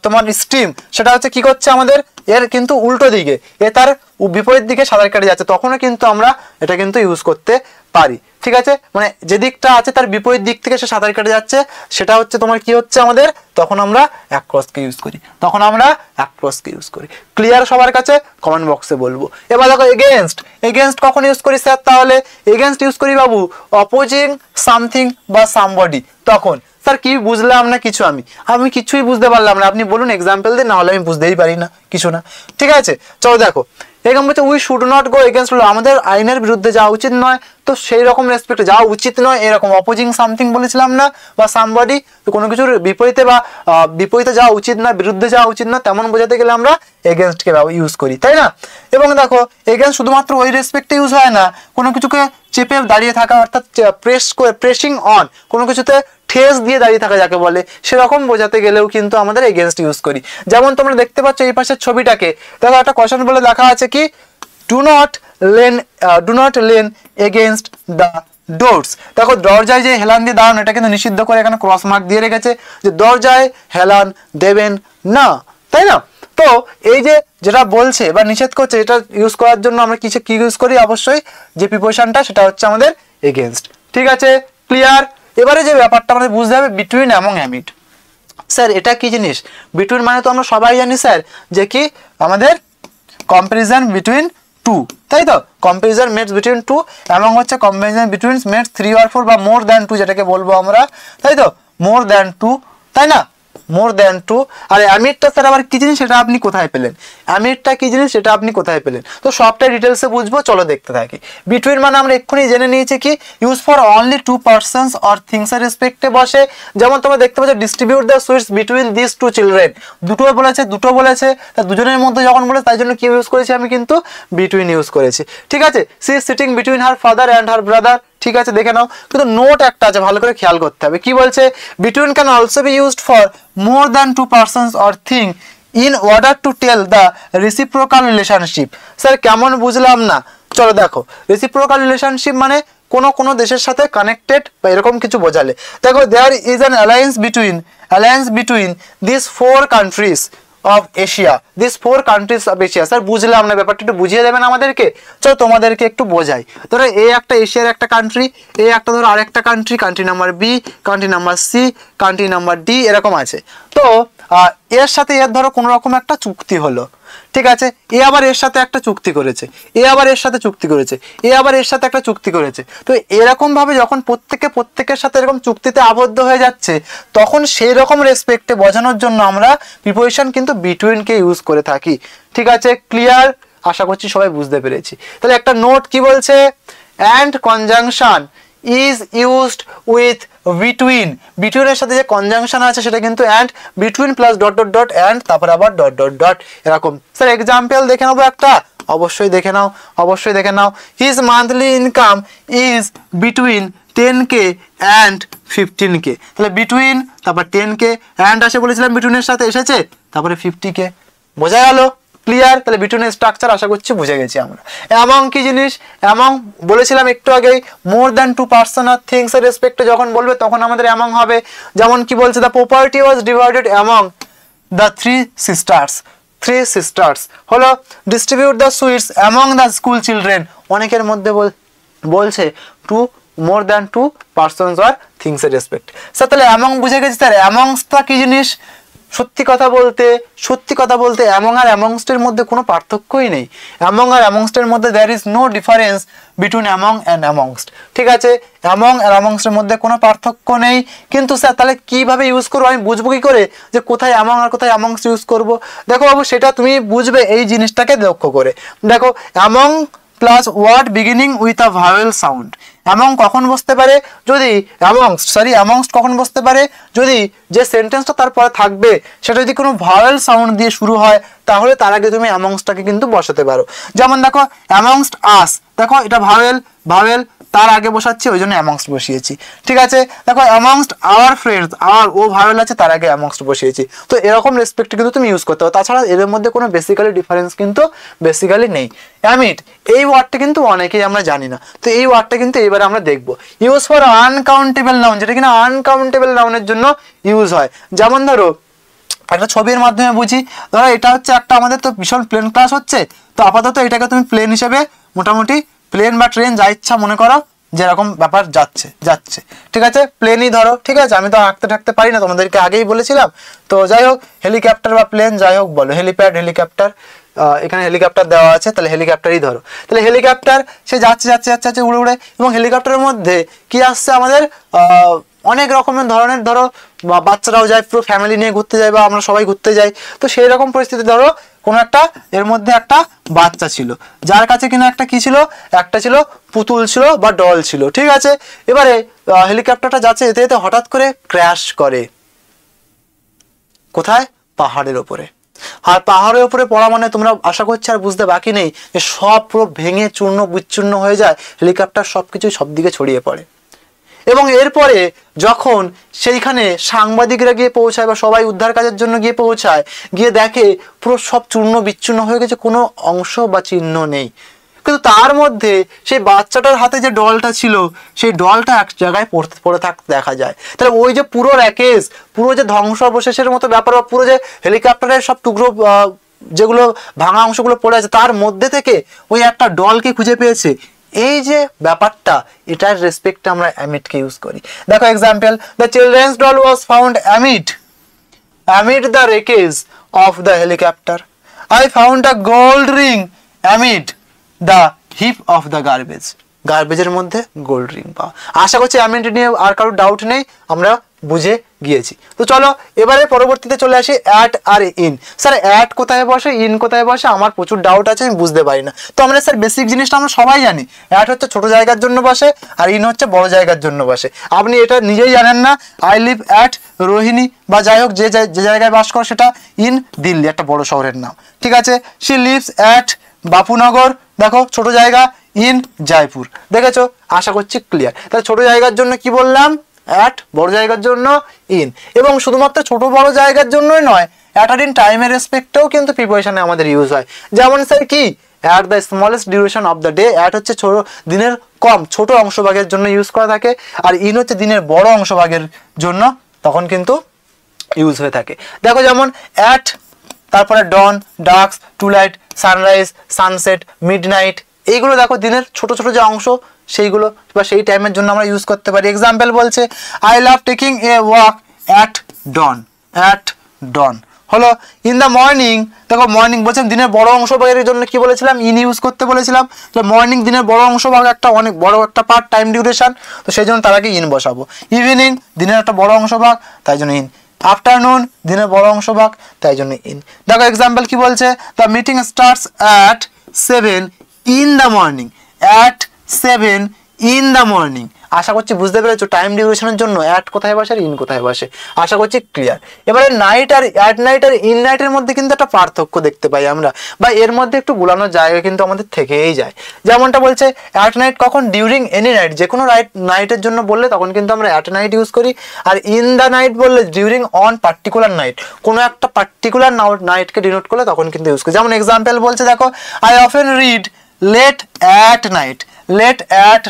তোমার স্ট্রিম, সেটা হচ্ছে কি করছে আমাদের এর কিন্তু উল্টো দিকে, এ তার বিপরীত দিকে সাঁতার কেটে যাচ্ছে, তখনও কিন্তু আমরা এটা কিন্তু ইউজ করতে পারি। ঠিক আছে, মানে যে দিকটা আছে তার বিপরীত দিক থেকে সে সাঁতার কেটে যাচ্ছে, সেটা হচ্ছে তোমার কি হচ্ছে আমাদের, তখন আমরা অ্যাক্রসকে ইউজ করি, তখন আমরা অ্যাক্রসকে ইউজ করি। ক্লিয়ার সবার কাছে? কমেন্ট বক্সে বলবো। এবার দেখো এগেনস্ট, এগেনস্ট কখন ইউজ করি স্যার? তাহলে এগেনস্ট ইউজ করি বাবু অপোজিং সামথিং বা সামবডি। তখন স্যার কি বুঝলাম না কিছু, আমি কিছুই বুঝতে পারলাম না, আপনি বলুন এক্সাম্পল দিন, না হলে আমি বুঝতেই পারি না কিছু না। ঠিক আছে, চলো দেখো এরকম বলছে we should not go against law, আমাদের আইনের বিরুদ্ধে যাওয়া উচিত নয়, তো সেই রকম রেসপেক্ট যাওয়া উচিত নয়, এরকম অপোজিং সামথিং বলেছিলাম না, বা সামবডি, তো কোনো কিছুর বিপরীতে বা বিপরীতে যাওয়া উচিত না, বিরুদ্ধে যাওয়া উচিত না, তেমন বোঝাতে গেলে আমরা এগেনস্টকে ইউজ করি, তাই না? এবং দেখো এগেনস্ট শুধুমাত্র ওই রেসপেক্টে ইউজ হয় না, কোনো কিছুকে চেপে দাঁড়িয়ে থাকা, অর্থাৎ প্রেসিং অন, কোনো কিছুতে ঠেস দিয়ে দাঁড়িয়ে থাকা যাকে বলে, সেরকম বোঝাতে গেলেও কিন্তু আমাদের এগেনস্ট ইউজ করি। যেমন তোমরা দেখতে পাচ্ছ এই পাশের ছবিটাকে, দেখো একটা কোশ্চেন বলে দেখা আছে কি, do not lane against the doors. দেখো দরজায় যে হেলান দিয়ে দাঁড়ানো, এটা কিন্তু নিষিদ্ধ করে এখানে ক্রস মার্ক দিয়ে রেখেছে যে দরজায় হেলান দেবেন না, তাই না? তো এই যে যেটা বলছে বা নিষেধ করছে, এটা ইউজ করার জন্য আমরা কি ইউজ করি? অবশ্যই যে প্রিপোজিশনটা সেটা হচ্ছে আমাদের এগেনস্ট। ঠিক আছে, ক্লিয়ার? এবারে যে ব্যাপারটা আমাদের বুঝতে হবে বিটুইন এবং অ্যামিড। স্যার এটা কি জিনিস? বিটুইন মানে তো আমরা সবাই জানি স্যার যে কি আমাদের কম্পারিজন বিটুইন টু, তাই তো? কম্পারিজন মেটস বিটুইন টু, এবং হচ্ছে কম্পারিজন বিটুইন মেটস 3 or 4 বা মোর দ্যান টু যেটাকে বলবো আমরা, তাই তো? মোর দ্যান টু, তাই না? More than two. আর অ্যামিডটা স্যার আবার কি জিনিস সেটা আপনি কোথায় পেলেন? অ্যামিডটা কি জিনিস সেটা আপনি কোথায় পেলেন? তো সবটাই ডিটেলসে বুঝবো, চলো দেখতে থাকি। বিটুইন মানে আমরা এক্ষুনি জেনে নিয়েছি কি, use for only two persons or things এর রেসপেক্টে বসে। যেমন তোমরা দেখতে পাচ্ছ distribute the sweets between this two children, দুটো বলেছে, তা দুজনের মধ্যে যখন বলে তাই জন্য কি ইউজ করেছি আমি? কিন্তু বিটুইন ইউজ করেছি। ঠিক আছে, she is sitting between her father and her brother. ঠিক আছে, দেখে নাও, কিন্তু নোট একটা আছে, ভালো করে খেয়াল করতে হবে। কি বলছে? Between can also be used for more than two persons or thing in order to tell the reciprocal relationship. Sir কেমন বুঝলাম না, চলো দেখো। রেসিপ্রোকাল রিলেশনশিপ মানে কোনো দেশের সাথে কানেক্টেড বা এরকম কিছু বোঝালে। দেখো there is an alliance between this 4 countries of Asia, these 4 countries of Asia। Sir বুঝলাম না, ব্যাপারটা একটু বুঝিয়ে দেবেন আমাদেরকে? চলো তোমাদেরকে একটু বোঝাই। ধরো এ একটা এশিয়ার একটা কান্ট্রি, এ একটা ধরো আরেকটা country, country number B, country number C, country number D, এরকম আছে। তো এর সাথে এর ধরো কোনো রকম একটা চুক্তি হলো, ঠিক আছে? এ আবার এর সাথে একটা চুক্তি করেছে, এ আবার এর সাথে চুক্তি করেছে, এ আবার এর সাথে একটা চুক্তি করেছে। তো এরকম ভাবে যখন প্রত্যেকের সাথে এরকম চুক্তিতে আবদ্ধ হয়ে যাচ্ছে, তখন সেই রকম রেসপেক্টে বোঝানোর জন্য আমরা প্রিপোজিশন কিন্তু বিটুইনকে ইউজ করে থাকি। ঠিক আছে, ক্লিয়ার? আশা করছি সবাই বুঝতে পেরেছি। তাহলে একটা নোট কি বলছে? And conjunction is used with between, বিটুইনের সাথে যে কনজাংশন আছে সেটা কিন্তু and, between plus dot dot dot and, তারপর আবার ডট ডট ডট, এরকম। স্যার এক্সাম্পল দেখে নেবো একটা? অবশ্যই দেখে নাও। His monthly income is between 10K and 15K। তাহলে বিটুইন, তারপর 10K, অ্যান্ড আসে বলেছিলাম বিটুইনের সাথে এসেছে, তারপরে 50K। বোঝা গেল? ক্লিয়ার? তাহলে বিটুইনের স্ট্রাকচার আশা করছি বুঝে গেছি আমরা। অ্যামং কি জিনিস? অ্যামং বলেছিলাম একটু আগেই, মোর than to person R things এর রেসপেক্টে যখন বলবে তখন আমাদের অ্যামং হবে। যেমন কি বলছে? The property was divided among the three sisters হলো distribute the sweets among the school children. অনেকের মধ্যে বলছে two more than two persons আর থিংস এর রেসপেক্ট। স্যার তাহলে অ্যামং বুঝে গেছি। স্যার অ্যামংসটা কি জিনিস? সত্যি কথা বলতে অ্যামং আর অ্যামংস্টের মধ্যে কোনো পার্থক্যই নেই। অ্যামং আর অ্যামংস্টের মধ্যে there is no difference between among and amongst. ঠিক আছে, অ্যামং আর অ্যামংস্টের মধ্যে কোনো পার্থক্য নেই। কিন্তু স্যার তাহলে কিভাবে ইউজ করবো? আমি বুঝবো কি করে যে কোথায় অ্যামং আর কোথায় অ্যামংস্ট ইউজ করবো? দেখো বাবু, সেটা তুমি বুঝবে এই জিনিসটাকে লক্ষ্য করে। দেখো among plus word beginning with a vowel sound. Among কখন বসতে পারে? যদি অ্যামংস্ট কখন বসতে পারে? যদি যে সেন্টেন্সটা তারপরে থাকবে সেটা যদি কোনো ভাওয়েল সাউন্ড দিয়ে শুরু হয়, তাহলে তার আগে তুমি অ্যামংস্টটাকে কিন্তু বসাতে পারো। যেমন দেখো অ্যামংস্ট আস, দেখো এটা ভাওয়েল তার আগে বসাচ্ছি, ওই জন্য অ্যামংস্ট বসিয়েছি। ঠিক আছে, দেখো অ্যামংস্ট আওয়ার ফ্রেন্ডস, আওয়ার ও ভাওয়েল আছে, তার আগে অ্যামংস্ট বসিয়েছি। তো এরকম রেসপেক্ট কিন্তু তুমি ইউজ করতে পারো। তাছাড়া এদের মধ্যে কোনো বেসিক্যালি ডিফারেন্স কিন্তু নেই। অ্যামিড এই ওয়ার্ডটা কিন্তু অনেকেই আমরা জানি না, তো এই ওয়ার্ডটা কিন্তু এবারে আমরা দেখবো। ইউজ ফর আনকাউন্টেবল নাউন, যেটা কিনা আনকাউন্টেবল নাউনের জন্য ইউজ হয়। যেমন ধরো একটা ছবির মাধ্যমে বুঝি। ধরো এটা হচ্ছে একটা আমাদের তো ভীষণ প্লেন ক্লাস হচ্ছে, তো আপাতত এটাকে তুমি প্লেন হিসেবে মোটামুটি প্লেন বা ট্রেন যা ইচ্ছা মনে করো, যেরকম ব্যাপার যাচ্ছে, ঠিক আছে, প্লেনই ধরো, ঠিক আছে। আমি তো আঁকতে থাকতে পারি না, তোমাদেরকে আগেই বলেছিলাম। তো যাই হোক, হেলিকপ্টার বা প্লেন যাই হোক বলো, হেলিপ্যাড, হেলিকপ্টার, এখানে হেলিকপ্টার দেওয়া আছে, তাহলে হেলিকপ্টারই ধরো। তাহলে হেলিকপ্টার সে যাচ্ছে উড়ে উড়ে, এবং হেলিকপ্টারের মধ্যে কি আসছে আমাদের অনেক রকমের ধরনের, ধরো বাচ্চারাও যায়, পুরো ফ্যামিলি নিয়ে ঘুরতে যায়, বা আমরা সবাই ঘুরতে যাই। তো সেই রকম পরিস্থিতি ধরো কোনো একটা এর মধ্যে একটা বাচ্চা ছিল, যার কাছে কিনা একটা কি ছিল, একটা ছিল পুতুল ছিল বা ডল ছিল, ঠিক আছে। এবারে হেলিকপ্টারটা যাচ্ছে, যেতে যেতে হঠাৎ করে ক্র্যাশ করে কোথায়, পাহাড়ের ওপরে। আর পাহাড়ের উপরে পড়া মানে তোমরা আশা করছি আর বুঝতে বাকি নেই যে সব পুরো ভেঙে চূর্ণ বিচ্ছিন্ন হয়ে যায়, হেলিকপ্টার সবকিছু সব দিকে ছড়িয়ে পড়ে। এবং এরপরে যখন সেইখানে সাংবাদিকরা গিয়ে পৌঁছায় বা সবাই উদ্ধার কাজের জন্য গিয়ে পৌঁছায়, গিয়ে দেখে পুরো সব চূর্ণ বিচ্ছিন্ন হয়ে গেছে, কোনো অংশ বা চিহ্ন নেই। কিন্তু তার মধ্যে সেই বাচ্চাটার হাতে যে ডলটা ছিল, সেই ডলটা এক জায়গায় পড়ে থাকতে দেখা যায়। তাহলে ওই যে পুরো র্যাকেজ, পুরো যে ধ্বংসাবশেষের মতো ব্যাপার, বা পুরো যে হেলিকপ্টারের সব টুকরো যেগুলো ভাঙা অংশগুলো পড়ে আছে, তার মধ্যে থেকে ওই একটা ডলকে খুঁজে পেয়েছে। এই যে ব্যাপারটা, এটার রেসপেক্টে আমরা অ্যামিডকে ইউজ করি। দেখো example, the children's doll was found amid the wreckage of the helicopter. I found a gold ring amid the heap of the garbage. গার্বেজের মধ্যে গোল্ড রিং পাওয়া। আশা করছি অ্যামিড নিয়ে আর কারো ডাউট নেই, আমরা বুঝে গিয়েছি। তো চলো এবারে পরবর্তীতে চলে আসি অ্যাট আর ইন। স্যার অ্যাট কোথায় বসে, ইন কোথায় বসে, আমার প্রচুর ডাউট আছে, আমি বুঝতে পারি না। তো আমরা স্যার বেসিক জিনিসটা আমরা সবাই জানি, অ্যাট হচ্ছে ছোট জায়গার জন্য বসে, আর ইন হচ্ছে বড় জায়গার জন্য বসে। আপনি এটা নিজেই জানেন না, আই লিভ অ্যাট রোহিণী, বা যাই হোক যে জায়গায় বাস করে সেটা ইন দিল্লি, একটা বড় শহরের নাম, ঠিক আছে। শি লিভস অ্যাট বাপুনগর, দেখো ছোট জায়গা, ইন জয়পুর, দেখেছো, আশা করছি ক্লিয়ার। তাহলে ছোট জায়গার জন্য কি বললাম, অ্যাট, বড় জায়গার জন্য ইন। এবং শুধুমাত্র ছোট বড় জায়গার জন্যই নয়, অ্যাট আর ইন টাইমের রেসপেক্টেও কিন্তু প্রিপোজিশনে আমাদের ইউজ হয়। যেমন স্যার কি, at the smallest duration of the day, at হচ্ছে দিনের ছোট অংশভাগের জন্য ইউজ করা থাকে, আর ইন হচ্ছে দিনের বড় অংশভাগের জন্য তখন কিন্তু ইউজ হয়ে থাকে। দেখো যেমন অ্যাট, তারপরে ডন, ডাস্ক, টুলাইট, সানরাইজ, সানসেট, মিডনাইট, এইগুলো দেখো দিনের ছোট ছোট যে অংশ, সেইগুলো বা সেই টাইমের জন্য আমরা ইউজ করতে পারি। এক্সাম্পল বলছে, I love taking a walk at dawn হলো। ইন দ্য মর্নিং, দেখো মর্নিং বলছেন দিনের বড় অংশভাগের জন্য কি বলেছিলাম, ইন ইউজ করতে বলেছিলাম। তো মর্নিং দিনের বড় অংশভাগ, একটা অনেক বড় একটা পার্ট, টাইম ডিউরেশন, তো সেই জন্য তার আগে ইন বসাবো। ইভিনিং দিনের একটা বড় অংশভাগ, তাই জন্য ইন। আফটারনুন দিনের বড় অংশভাগ, তাই জন্য ইন। দেখো এক্সাম্পল কি বলছে, the meeting starts at 7 in the morning, at 7 in the morning। আশা করছি বুঝতে পেরেছো টাইম ডিউরেশনের জন্য অ্যাট কোথায় বসে আর ইন কোথায় বসে, আশা করছি ক্লিয়ার। এবারে নাইট আর অ্যাট নাইট আর ইন নাইটের মধ্যে কিন্তু একটা পার্থক্য দেখতে পাই আমরা, বা এর মধ্যে একটু গুলানোর জায়গা কিন্তু আমাদের থেকেই যায়। যেমনটা বলছে অ্যাট নাইট কখন, ডিউরিং এনি নাইট, যে কোনো নাইটের জন্য বললে তখন কিন্তু আমরা অ্যাট নাইট ইউজ করি। আর ইন দ্য নাইট বললে ডিউরিং অন পার্টিকুলার নাইট, কোনো একটা পার্টিকুলার নাইটকে ডিনোট করলে তখন কিন্তু ইউজ করি। যেমন এক্সাম্পল বলছে দেখো, I often read late at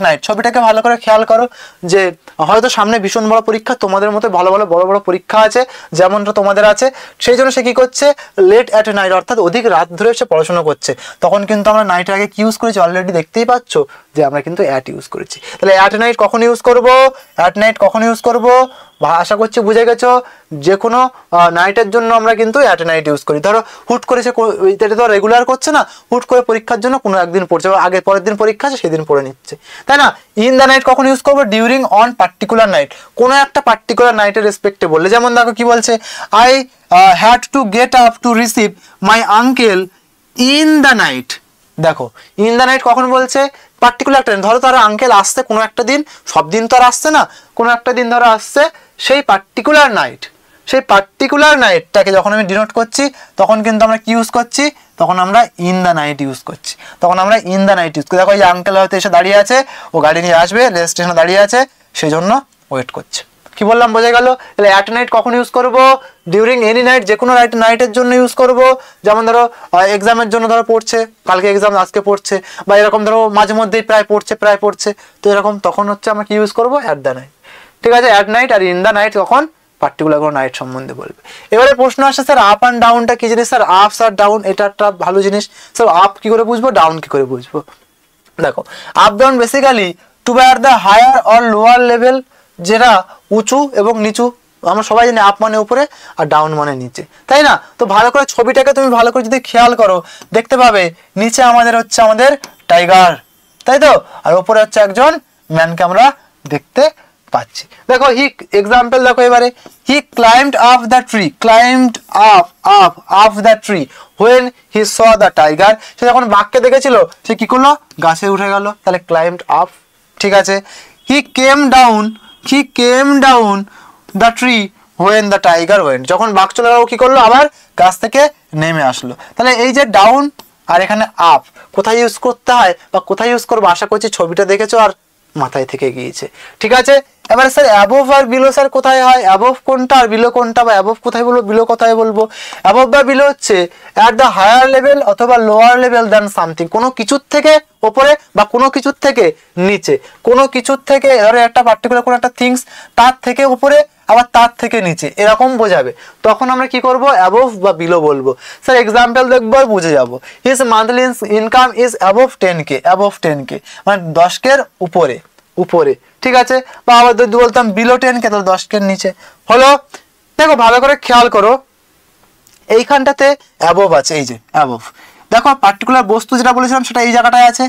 night. ছবিটাকে ভালো করে খেয়াল করো, যে হয়তো সামনে ভীষণ বড় পরীক্ষা, তোমাদের মতো ভালো ভালো বড় বড় পরীক্ষা আছে, যেমনটা তোমাদের আছে, সেই জন্য সে কি করছে, লেট অ্যাট নাইট, অর্থাৎ অধিক রাত ধরে সে পড়াশোনা করছে। তখন কিন্তু আমরা নাইটের আগে কি ইউজ করেছি, অলরেডি দেখতেই পাচ্ছ যে আমরা কিন্তু অ্যাট ইউজ করেছি। তাহলে অ্যাট নাইট কখন ইউজ করবো, আশা করছি বুঝে গেছো, যে কোনো নাইটের জন্য আমরা কিন্তু অ্যাট নাইট ইউজ করি। ধরো হুট করে সে এটা তো রেগুলার করছে না, হুট করে পরীক্ষার জন্য কোনো একদিন পড়ছে, আগে পরের দিন পরীক্ষা আছে সেদিন পড়ে নিচ্ছে, তাই না। ইন দ্য নাইট কখন ইউজ করবো, ডিউরিং অন পার্টিকুলার নাইট, কোনো একটা পার্টিকুলার নাইটের রেসপেক্টে বললে। যেমন দেখো কি বলছে, I had to get up to receive my uncle in the night. দেখো ইন দ্য নাইট কখন বলছে, পার্টিকুলার একটা দিন, ধরো তার আঙ্কেল আসছে কোনো একটা দিন, সব দিন তো আর আসছে না, কোনো একটা দিন ধরো আসছে, সেই পার্টিকুলার নাইটটাকে যখন আমি ডিনোট করছি তখন কিন্তু আমরা কি ইউজ করছি, তখন আমরা ইন দ্য নাইট ইউজ করছি। দেখো এই আঙ্কেল হয়তো এসে দাঁড়িয়ে আছে, ও গাড়ি নিয়ে আসবে, রেল স্টেশনে দাঁড়িয়ে আছে, সেই জন্য ওয়েট করছে। কি বললাম বোঝা গেল। তাহলে অ্যাট নাইট কখন ইউজ করব, ডিউরিং এনি নাইট, যে কোনো নাইটের জন্য ইউজ করব। যেমন ধরো এক্সামের জন্য ধরো পড়ছে, কালকে এক্সাম আজকে পড়ছে, বা এরকম ধরো মাঝে মধ্যেই প্রায় পড়ছে, তো এরকম তখন হচ্ছে আমরা কি ইউজ করব, অ্যাট দ্য নাইট। ঠিক আছে, অ্যাট নাইট আর ইন দ্য নাইট তখন পার্টিকুলার কোনো নাইট সম্বন্ধে বলবে। এবারে প্রশ্ন আসছে স্যার আপ অ্যান্ড ডাউনটা কি জিনিস? স্যার আপস আর ডাউন এটা একটা ভালো জিনিস। স্যার আপ কি করে বুঝবো, ডাউন কি করে বুঝবো? দেখো up down basically to be at the higher or lower level, যেটা উঁচু এবং নিচু। আমরা সবাই জানি আপ মানে উপরে আর ডাউন মানে নিচে, তাই না? তো ভালো করে ছবিটাকে তুমি ভালো করে যদি খেয়াল করো দেখতে পাবে নিচে আমাদের হচ্ছে আমাদের টাইগার, তাই তো, আর উপরে হচ্ছে একজন ম্যানকে আমরা দেখতে পাচ্ছি। দেখো হি এক্সাম্পল দেখো এবারে, he climbed up the tree, climbed up the tree when he saw the tiger. সে যখন বাঘকে দেখেছিল সে কি করলো, গাছে উঠে গেল, তাহলে ক্লাইম্বড আপ, ঠিক আছে। He came down the tree when the tiger went, যখন বাঘ চলে গেল কি করলো, আবার গাছ থেকে নেমে আসলো। তাহলে এই যে ডাউন আর এখানে আপ কোথায় ইউজ করতে হয় বা কোথায় ইউজ করবো আশা করছি ছবিটা দেখেছো আর মাথায় থেকে গিয়েছে, ঠিক আছে। এবারে স্যার অ্যাবোভ আর বিলো স্যার কোথায় হয়, অ্যাবোভ কোনটা আর বিলো কোনটা, বা অ্যাবোভ কোথায় বলবো বিলো কোথায় বলবো? অ্যাবোভ বা বিলো হচ্ছে অ্যাট দ্য হায়ার লেভেল অথবা লোয়ার লেভেল দ্যান সামথিং, কোনো কিছুর থেকে ওপরে বা কোনো কিছুর থেকে নিচে, কোনো কিছুর থেকে ধরো একটা পার্টিকুলার কোনো একটা থিংস তার থেকে উপরে আবার তার থেকে নিচে এরকম বোঝাবে, তখন আমরা কি করব, অ্যাবোভ বা বিলো বলবো। স্যার এক্সাম্পল দেখবো আর বুঝে যাবো। His monthly income is above 10K, above 10K মানে 10K উপরে, উপরে, ঠিক আছে। বা আবার যদি বলতাম বিলো 10K তাহলে 10K নিচে হলো। দেখো ভালো করে খেয়াল করো এইখানটাতে অ্যাবোভ আছে, এই যে অ্যাবোভ, দেখো পার্টিকুলার বস্তু যেটা বলেছিলাম সেটা এই জায়গাটায় আছে,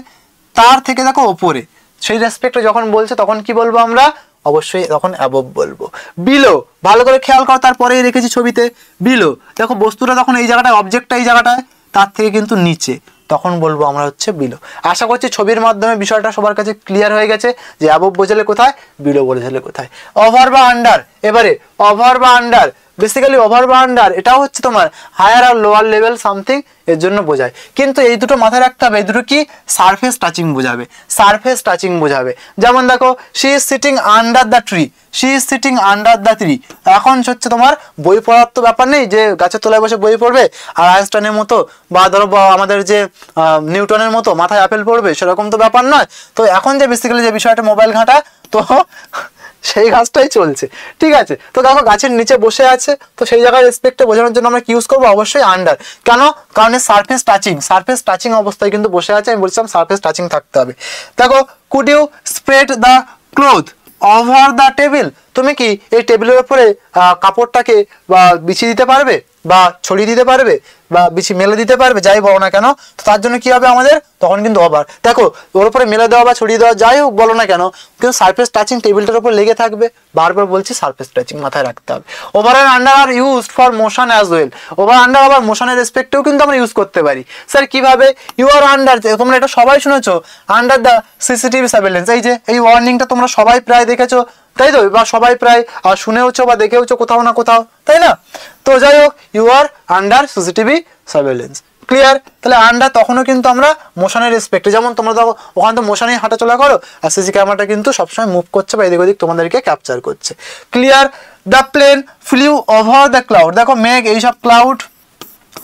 তার থেকে দেখো ওপরে, সেই রেসপেক্টে যখন বলছে তখন কি বলবো আমরা, অবশ্যই তখন অ্যাবোভ বলবো। বিলো ভালো করে খেয়াল করো, তারপরেই রেখেছি ছবিতে বিলো, দেখো বস্তুটা তখন এই জায়গাটায়, অবজেক্টটা এই জায়গাটায়, তার থেকে কিন্তু নিচে, তখন বলবো আমরা হচ্ছে বিলো। আশা করছি ছবির মাধ্যমে বিষয়টা সবার কাছে ক্লিয়ার হয়ে গেছে যে অ্যাবোভ বোঝালে কোথায়, বিলো বোঝালে কোথায়। ওভার বা আন্ডার, এবারে ওভার বা আন্ডার, বেসিক্যালি ওভার বা আন্ডার এটাও হচ্ছে তোমার হায়ার আর লোয়ার লেভেল সামথিং এর জন্য বোঝায়, কিন্তু এই দুটো মাথায় রাখতে হবে, এই দুটো কি সারফেস টাচিং বোঝাবে, সারফেস টাচিং বোঝাবে। যেমন দেখো she is sitting under the tree, she is sitting under the tree, এখন হচ্ছে তোমার বই পড়ার তো ব্যাপার নেই যে গাছের তলায় বসে বই পড়বে আর আইনস্টাইনের মতো বা ধরো আমাদের যে নিউটনের মতো মাথায় আপেল পড়বে, সেরকম তো ব্যাপার নয়। তো এখন যে বেসিক্যালি যে বিষয়টা মোবাইল ঘাঁটা, তো সেই গাছটাই চলছে, ঠিক আছে। তো দেখো গাছের নিচে বসে আছে, তো সেই জায়গায় রেসপেক্টে বোঝানোর জন্য আমরা কি ইউজ করবো, অবশ্যই আন্ডার। কেন, কারণ সারফেস টাচিং, সারফেস টাচিং অবস্থায় কিন্তু বসে আছে, আমি বলছিলাম সারফেস টাচিং থাকতে হবে। দেখো could you spread the cloth over the table, তুমি কি এই টেবিলের উপরে কাপড়টাকে বা বিছিয়ে দিতে পারবে বা ছড়িয়ে দিতে পারবে বা বিছি মেলে দিতে পারবে, যাই বলো না কেন, তো তার জন্য কি হবে আমাদের, তখন কিন্তু ওভার। দেখো ওর উপরে মেলে দেওয়া বা ছড়িয়ে দেওয়া যাই হোক বলো না কেন, কিন্তু সারফেস টাচিং টেবিলটার উপর লেগে থাকবে, বারবার বলছি সারফেস টাচিং মাথায় রাখতে হবে। ওভার অ্যান্ড আন্ডার আর use for motion as well, over under আবার মোশনের রেসপেক্টেও কিন্তু আমরা ইউজ করতে পারি। স্যার কিভাবে, ইউ আর আন্ডার, তোমরা এটা সবাই শুনেছো, আন্ডার দ্য সিসিটিভি সার্ভেলেন্স, এই যে এই ওয়ার্নিংটা তোমরা সবাই প্রায় দেখেছো, তাই তো, বা সবাই প্রায় শুনেওছো বা দেখেওছো কোথাও না কোথাও, তাই না? তো যাই হোক you are under CCTV surveillance, clear. তাহলে আন্ডার তখনও কিন্তু আমরা মোশনের রেসপেক্টে, যেমন তোমরা দেখো ওখানে তো মোশনে হাঁটাচলা করো আর সিসি ক্যামেরাটা কিন্তু সবসময় মুভ করছে বা এদিক ওদিক তোমাদেরকে ক্যাপচার করছে, clear. The plane flew over the cloud, দেখো মেঘ এইসব ক্লাউড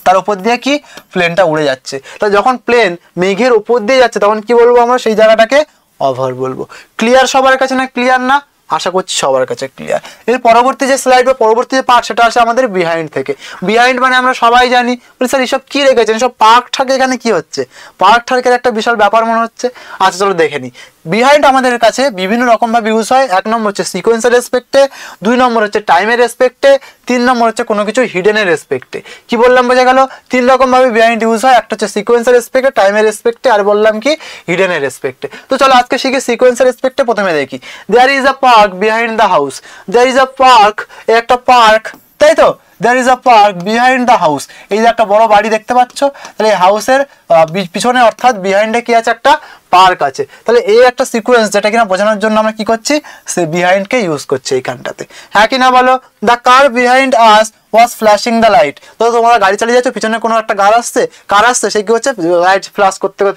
তার উপর দিয়ে কি প্লেনটা উড়ে যাচ্ছে, তাহলে যখন প্লেন মেঘের উপর দিয়ে যাচ্ছে তখন কি বলবো আমরা, সেই জায়গাটাকে ওভার বলবো। ক্লিয়ার সবার কাছে না, ক্লিয়ার না, আশা করছি সবার কাছে ক্লিয়ার। এর পরবর্তী যে স্লাইড বা পরবর্তী যে পার্ট সেটা আসে আমাদের বিহাইন্ড থেকে। বিহাইন্ড মানে আমরা সবাই জানি, বলি স্যার এসব কি রেখেছেন, সব পার্ক ঠাক এখানে কি হচ্ছে, পার্ক ঠাকের একটা বিশাল ব্যাপার মনে হচ্ছে। আচ্ছা চলো দেখে নিই। বিহাইন্ড আমাদের কাছে বিভিন্ন রকমভাবে ইউজ হয়। এক নম্বর হচ্ছে সিকোয়েন্সের রেসপেক্টে, দুই নম্বর হচ্ছে টাইমের রেসপেক্টে, তিন নম্বর হচ্ছে কোনো কিছু হিডেনের রেসপেক্টে। কি বললাম বোঝা গেল, তিন রকমভাবে বিহাইন্ড ইউজ হয়, একটা হচ্ছে সিকোয়েন্সের রেসপেক্টে, টাইমের রেসপেক্টে, আর বললাম কি হিডেনের রেসপেক্টে। তো চলো আজকে শিখে সিকোয়েন্সের রেসপেক্টে। প্রথমে দেখি, there is a park behind the house, there is a park, একটা পার্ক, তাই তো, there is a park behind the house, এই যে একটা বড় বাড়ি দেখতে পাচ্ছ, তাহলে এই হাউসের পিছনে অর্থাৎ বিহাইন্ডে কি আছে, একটা পার্ক আছে। তাহলে এই একটা সিকোয়েন্স যেটা কিনা বোঝানোর জন্য আমরা কি করছি, সে বিহাইন্ডকে ইউজ করছি এইখানটাতে, হ্যাঁ কি না বলো। The car behind us was flashing the light, তো তোমরা গাড়ি চালিয়ে যাচ্ছ, পিছনে কোনো একটা কার আসছে, সে কি হচ্ছে লাইট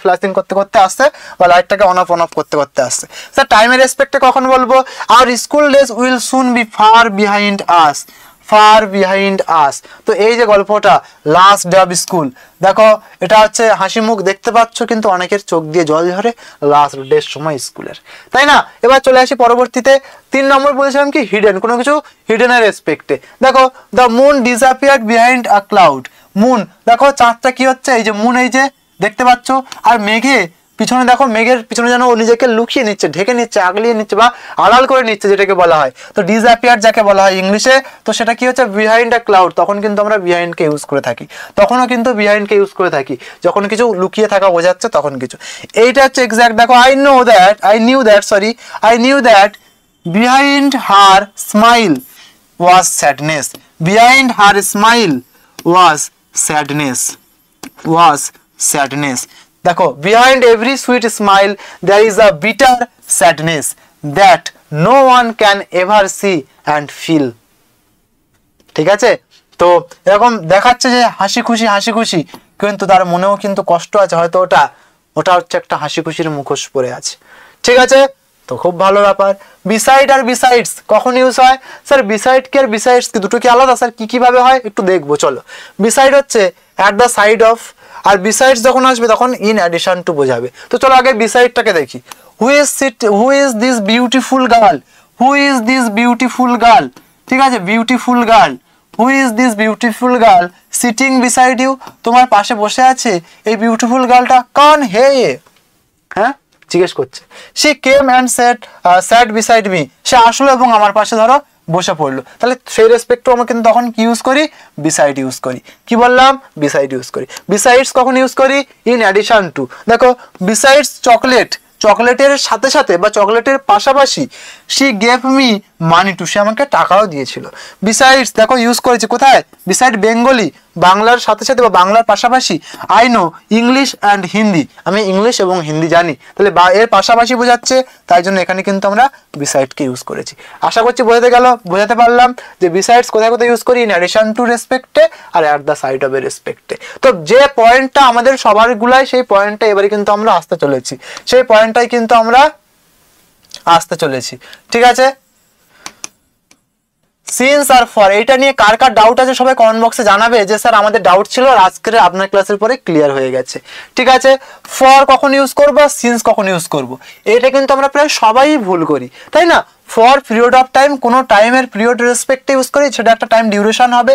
ফ্ল্যাশিং করতে করতে আসছে বা লাইটটাকে অন অফ করতে করতে আসছে। স্যার টাইমের রেসপেক্টে কখন বলবো, our school days will soon be far behind us, far behind us. তো এই যে গল্পটা লাস্ট ডে অফ স্কুল, দেখো এটা হচ্ছে হাসি মুখ দেখতে পাচ্ছ, কিন্তু অনেকের চোখ দিয়ে জল ঝরে লাস্ট ডের সময় স্কুলের, তাই না? এবার চলে আসি পরবর্তীতে 3 নম্বর বলেছিলাম কি হিডেন, কোনো কিছু হিডেনের রেসপেক্টে। দেখো the moon disappeared behind a cloud. Moon দেখো চাঁদটা কি হচ্ছে, এই যে মুন এই যে দেখতে পাচ্ছ, আর মেঘে পিছনে দেখো, মেঘের পিছনে যেন ও নিজেকে লুকিয়ে নিচ্ছে, ঢেকে নিচ্ছে, আগলিয়ে নিচ্ছে বা আড়াল করে নিচ্ছে, যেটাকে বলা হয়। তো ডিসঅ্যাপিয়ার যাকে বলা হয় ইংলিশে, তো সেটা কি হচ্ছে বিহাইন্ড আ ক্লাউড। তখন কিন্তু আমরা বিহাইন্ডকে ইউজ করে থাকি, তখনও কিন্তু বিহাইন্ডকে ইউজ করে থাকি যখন কিছু লুকিয়ে থাকা বোঝাচ্ছে, তখন কিছু। এইটা হচ্ছে এক্স্যাক্ট। দেখো I knew that behind her smile was sadness. Behind her smile was sadness. দেখো behind every sweet smile there is a bitter sadness that no one can ever see and feel. ঠিক আছে? তো এরকম দেখাচ্ছে যে হাসি খুশি, কিন্তু তার মনেও কিন্তু কষ্ট আছে, হয়তো ওটা হচ্ছে একটা হাসি খুশির মুখোশ পরে আছে। ঠিক আছে? তো খুব ভালো ব্যাপার। বিসাইড আর বিসাইডস কখন ইউজ হয়? স্যার বিসাইড কি আর বিসাইডস কি দুটো কি আলাদা? স্যার কিভাবে হয় একটু দেখবো, চলো। বিসাইড হচ্ছে অ্যাট দ্য সাইড অফ, আর বিসাইডস যখন আসবে তখন ইন অ্যাডিশন টু বোঝাবে। তো চলো আগে বিসাইডটাকে দেখি। Who is this beautiful girl. ঠিক আছে, beautiful girl. Who is this beautiful girl sitting beside you. তোমার পাশে বসে আছে এই বিউটিফুল গার্লটা। কান হে, হ্যাঁ জিজ্ঞেস করছে। She came and sat beside me. সে আসলো এবং আমার পাশে ধরো বসে পড়লো। তাহলে সেই রেসপেক্টও আমরা কিন্তু তখন কি ইউজ করি? বিসাইড ইউজ করি। কি বললাম? বিসাইড ইউজ করি। বিসাইডস কখন ইউজ করি? In addition to. দেখো বিসাইডস চকলেটের সাথে সাথে বা চকলেটের পাশাপাশি she gave me money too, সে আমাকে টাকাও দিয়েছিল। বিসাইডস দেখো ইউজ করেছে কোথায়? বিসাইড বেঙ্গলি, বাংলার সাথে সাথে বা বাংলার পাশাপাশি। I know English and Hindi, আমি ইংলিশ এবং হিন্দি জানি, তাহলে এর পাশাপাশি বোঝাচ্ছে, তাই জন্য এখানে কিন্তু আমরা বিসাইডকে ইউজ করেছি। আশা করছি বোঝাতে পারলাম যে বিসাইডস কোথায় কোথায় ইউজ করি? ইন অ্যাডিশন টু রেসপেক্টে আর at the side of a রেসপেক্টে। তো যে পয়েন্টটা আমাদের সবার গুলাই, সেই পয়েন্টটা এবারে কিন্তু আমরা আসতে চলেছি, ঠিক আছে? সিন্স আর ফর, এটা নিয়ে কার কার ডাউট আছে সবাই কমেন্ট বক্সে জানাবে যে স্যার আমাদের ডাউট ছিল আর আজকের আপনার ক্লাসের পরে ক্লিয়ার হয়ে গেছে। ঠিক আছে, ফর কখন ইউজ করবো, সিন্স কখন ইউজ করব, এটা কিন্তু আমরা প্রায় সবাই ভুল করি, তাই না? ফর পিরিয়ড অফ টাইম, কোনো টাইমের পিরিয়ড রেসপেক্টে ইউজ করি, সেটা একটা টাইম ডিউরেশন হবে,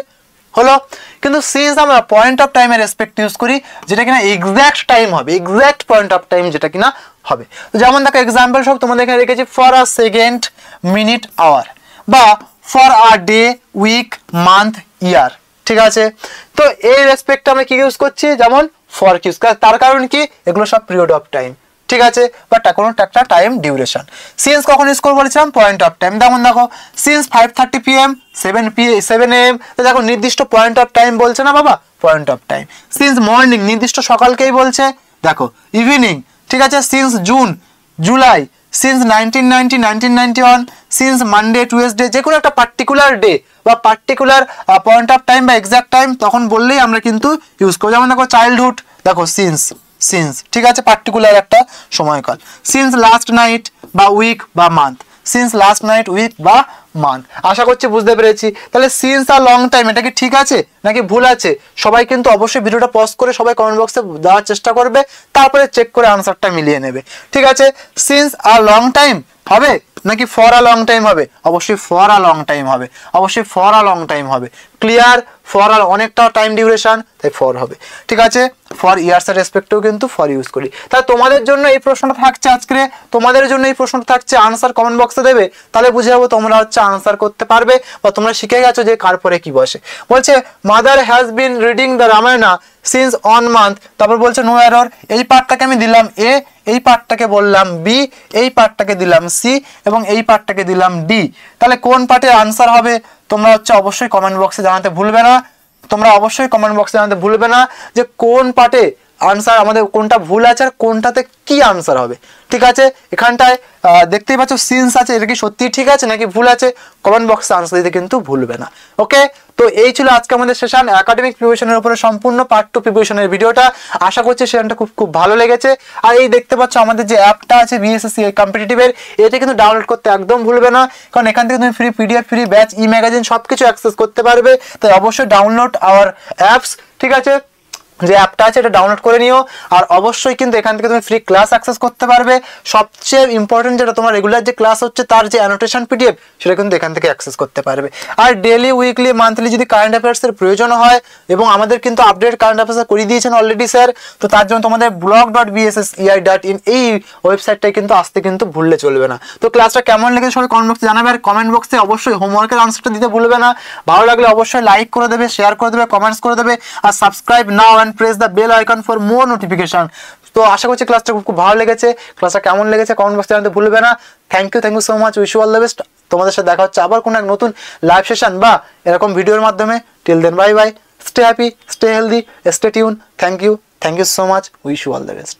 হলো। কিন্তু সিন্স আমরা পয়েন্ট অফ টাইমের রেসপেক্ট ইউজ করি, যেটা কিনা এক্সাক্ট টাইম হবে, এক্সাক্ট পয়েন্ট অফ টাইম যেটা কিনা হবে। যেমন দেখো এক্সাম্পল সব তোমাদের এখানে রেখেছি, for a second, minute, hour, বা for a day, week, month, year. ঠিক আছে, তো এই রেসপেক্টে আমরা কি ইউজ করছি? যেমন ফর ইউজ, তার কারণ কি? এগুলো সব পিরিয়ড অফ টাইম, ঠিক আছে, বাট কোনো একটা টাইম ডিউরেশন। সিন্স কখন ইউজ করবো বলেছিলাম? Point of time. যেমন দেখো সিন্স 5:30 PM, 7 AM, তো দেখো নির্দিষ্ট পয়েন্ট অফ টাইম বলছে না বাবা, point of time. Since morning, নির্দিষ্ট সকালকেই বলছে, দেখো ইভিনিং। ঠিক আছে, since June, July, since 1990, 1991, since Monday, Tuesday, যে কোনো একটা পার্টিকুলার ডে বা পার্টিকুলার পয়েন্ট অফ টাইম বা এক্সাক্ট টাইম তখন বললেই আমরা কিন্তু ইউজ করবো। যেমন দেখো চাইল্ডহুড, দেখো সিন্স, ঠিক আছে, পার্টিকুলার একটা সময়কাল। সিন্স লাস্ট নাইট বা উইক বা month, since last night, week বা মান্থ। আশা করছি বুঝতে পেরেছি। তাহলে সিন্স আর লং টাইম, এটা কি ঠিক আছে নাকি ভুল আছে? সবাই কিন্তু অবশ্যই ভিডিওটা পজ করে সবাই কমেন্ট বক্সে দেওয়ার চেষ্টা করবে, তারপরে চেক করে আনসারটা মিলিয়ে নেবে। ঠিক আছে, সিন্স আর লং টাইম হবে নাকি ফর আ লং টাইম হবে? অবশ্যই ফর আ লং টাইম হবে, অবশ্যই ফর আ লং টাইম হবে। ক্লিয়ার? ফর আর অনেকটা টাইম ডিউরেশন, তাই ফর হবে। ঠিক আছে, ফর ইয়ার্স এর রেসপেক্টেও কিন্তু ফর ইউজ করি। তাহলে তোমাদের জন্য এই প্রশ্নটা থাকছে আজকে, তোমাদের জন্য এই প্রশ্নটা থাকছে, আনসার কমেন্ট বক্সে দেবে, তাহলে বুঝে যাবো তোমরা হচ্ছে আনসার করতে পারবে বা তোমরা শিখে গেছো যে কার পরে কি বসে। বলছে mother has been reading the Ramayana since on month, তারপর বলছে নো এরর, এই পার্টটাকে আমি দিলাম এ, এই পার্টটাকে বললাম বি, এই পার্টটাকে দিলাম সি এবং এই পার্টটাকে দিলাম ডি। তাহলে কোন পার্টের আনসার হবে তোমরা হচ্ছে অবশ্যই কমেন্ট বক্সে জানাতে ভুলবে না, যে কোন পার্টে আনসার আমাদের কোনটা ভুল আছে আর কোনটাতে কি আনসার হবে। ঠিক আছে, এখানটায় দেখতেই পাচ্ছ সিন্স আছে, এটা কি সত্যি ঠিক আছে নাকি ভুল আছে? কমেন্ট বক্সে আনসার দিতে কিন্তু ভুলবে না। ওকে, তো এই ছিল আজকে আমাদের সেশন একাডেমিক প্রিপারেশনের উপরে সম্পূর্ণ পার্ট 2 প্রিপারেশনের ভিডিওটা। আশা করছি সেশনটা খুব ভালো লেগেছে। আর এই দেখতে পাচ্ছ আমাদের যে অ্যাপটা আছে বিএসএসসি কম্পিটিটিভের, এটা কিন্তু ডাউনলোড করতে একদম ভুলবে না, কারণ এখান থেকে তুমি ফ্রি পিডিএফ, ফ্রি ব্যাচ, ই ম্যাগাজিন সবকিছু অ্যাক্সেস করতে পারবে। তাই অবশ্যই ডাউনলোড আওয়ার অ্যাপস, ঠিক আছে, যে অ্যাপটা আছে এটা ডাউনলোড করে নিও। আর অবশ্যই কিন্তু এখান থেকে তুমি ফ্রি ক্লাস অ্যাক্সেস করতে পারবে। সবচেয়ে ইম্পর্টেন্ট যেটা, তোমার রেগুলার যে ক্লাস হচ্ছে তার যে অ্যানোটেশন পিডিএফ সেটা কিন্তু এখান থেকে অ্যাক্সেস করতে পারবে। আর ডেলি, উইকলি, মান্থলি যদি কারেন্ট অ্যাফেয়ার্সের প্রয়োজন হয়, এবং আমাদের কিন্তু আপডেট কারেন্ট অ্যাফেয়ার্স করে দিয়েছেন অলরেডি স্যার, তো তার জন্য তোমাদের blog.bssei.in এই ওয়েবসাইটটাই কিন্তু আসতে কিন্তু ভুললে চলবে না। তো ক্লাসটা কেমন লেগেছে সবাই কমেন্ট বক্সে জানাবে। আর কমেন্ট বক্সে অবশ্যই হোমওয়ার্কের আনসারটা দিতে ভুলবে না। ভালো লাগলে অবশ্যই লাইক করে দেবে, শেয়ার করে দেবে, কমেন্টস করে দেবে, আর subscribe now and press the bell icon for more notification. তো আশা করছি ক্লাসটা খুব ভালো লেগেছে। ক্লাসটা কেমন লেগেছে কমেন্ট বক্সে জানাতে ভুলবে না। Thank you so much, wish you all the best. তোমাদের সাথে দেখা হচ্ছে আবার কোনো এক নতুন লাইভ সেশন বা এরকম ভিডিওর মাধ্যমে। Till then, bye bye, stay happy, stay healthy, stay tune. Thank you so much, wish you all the best.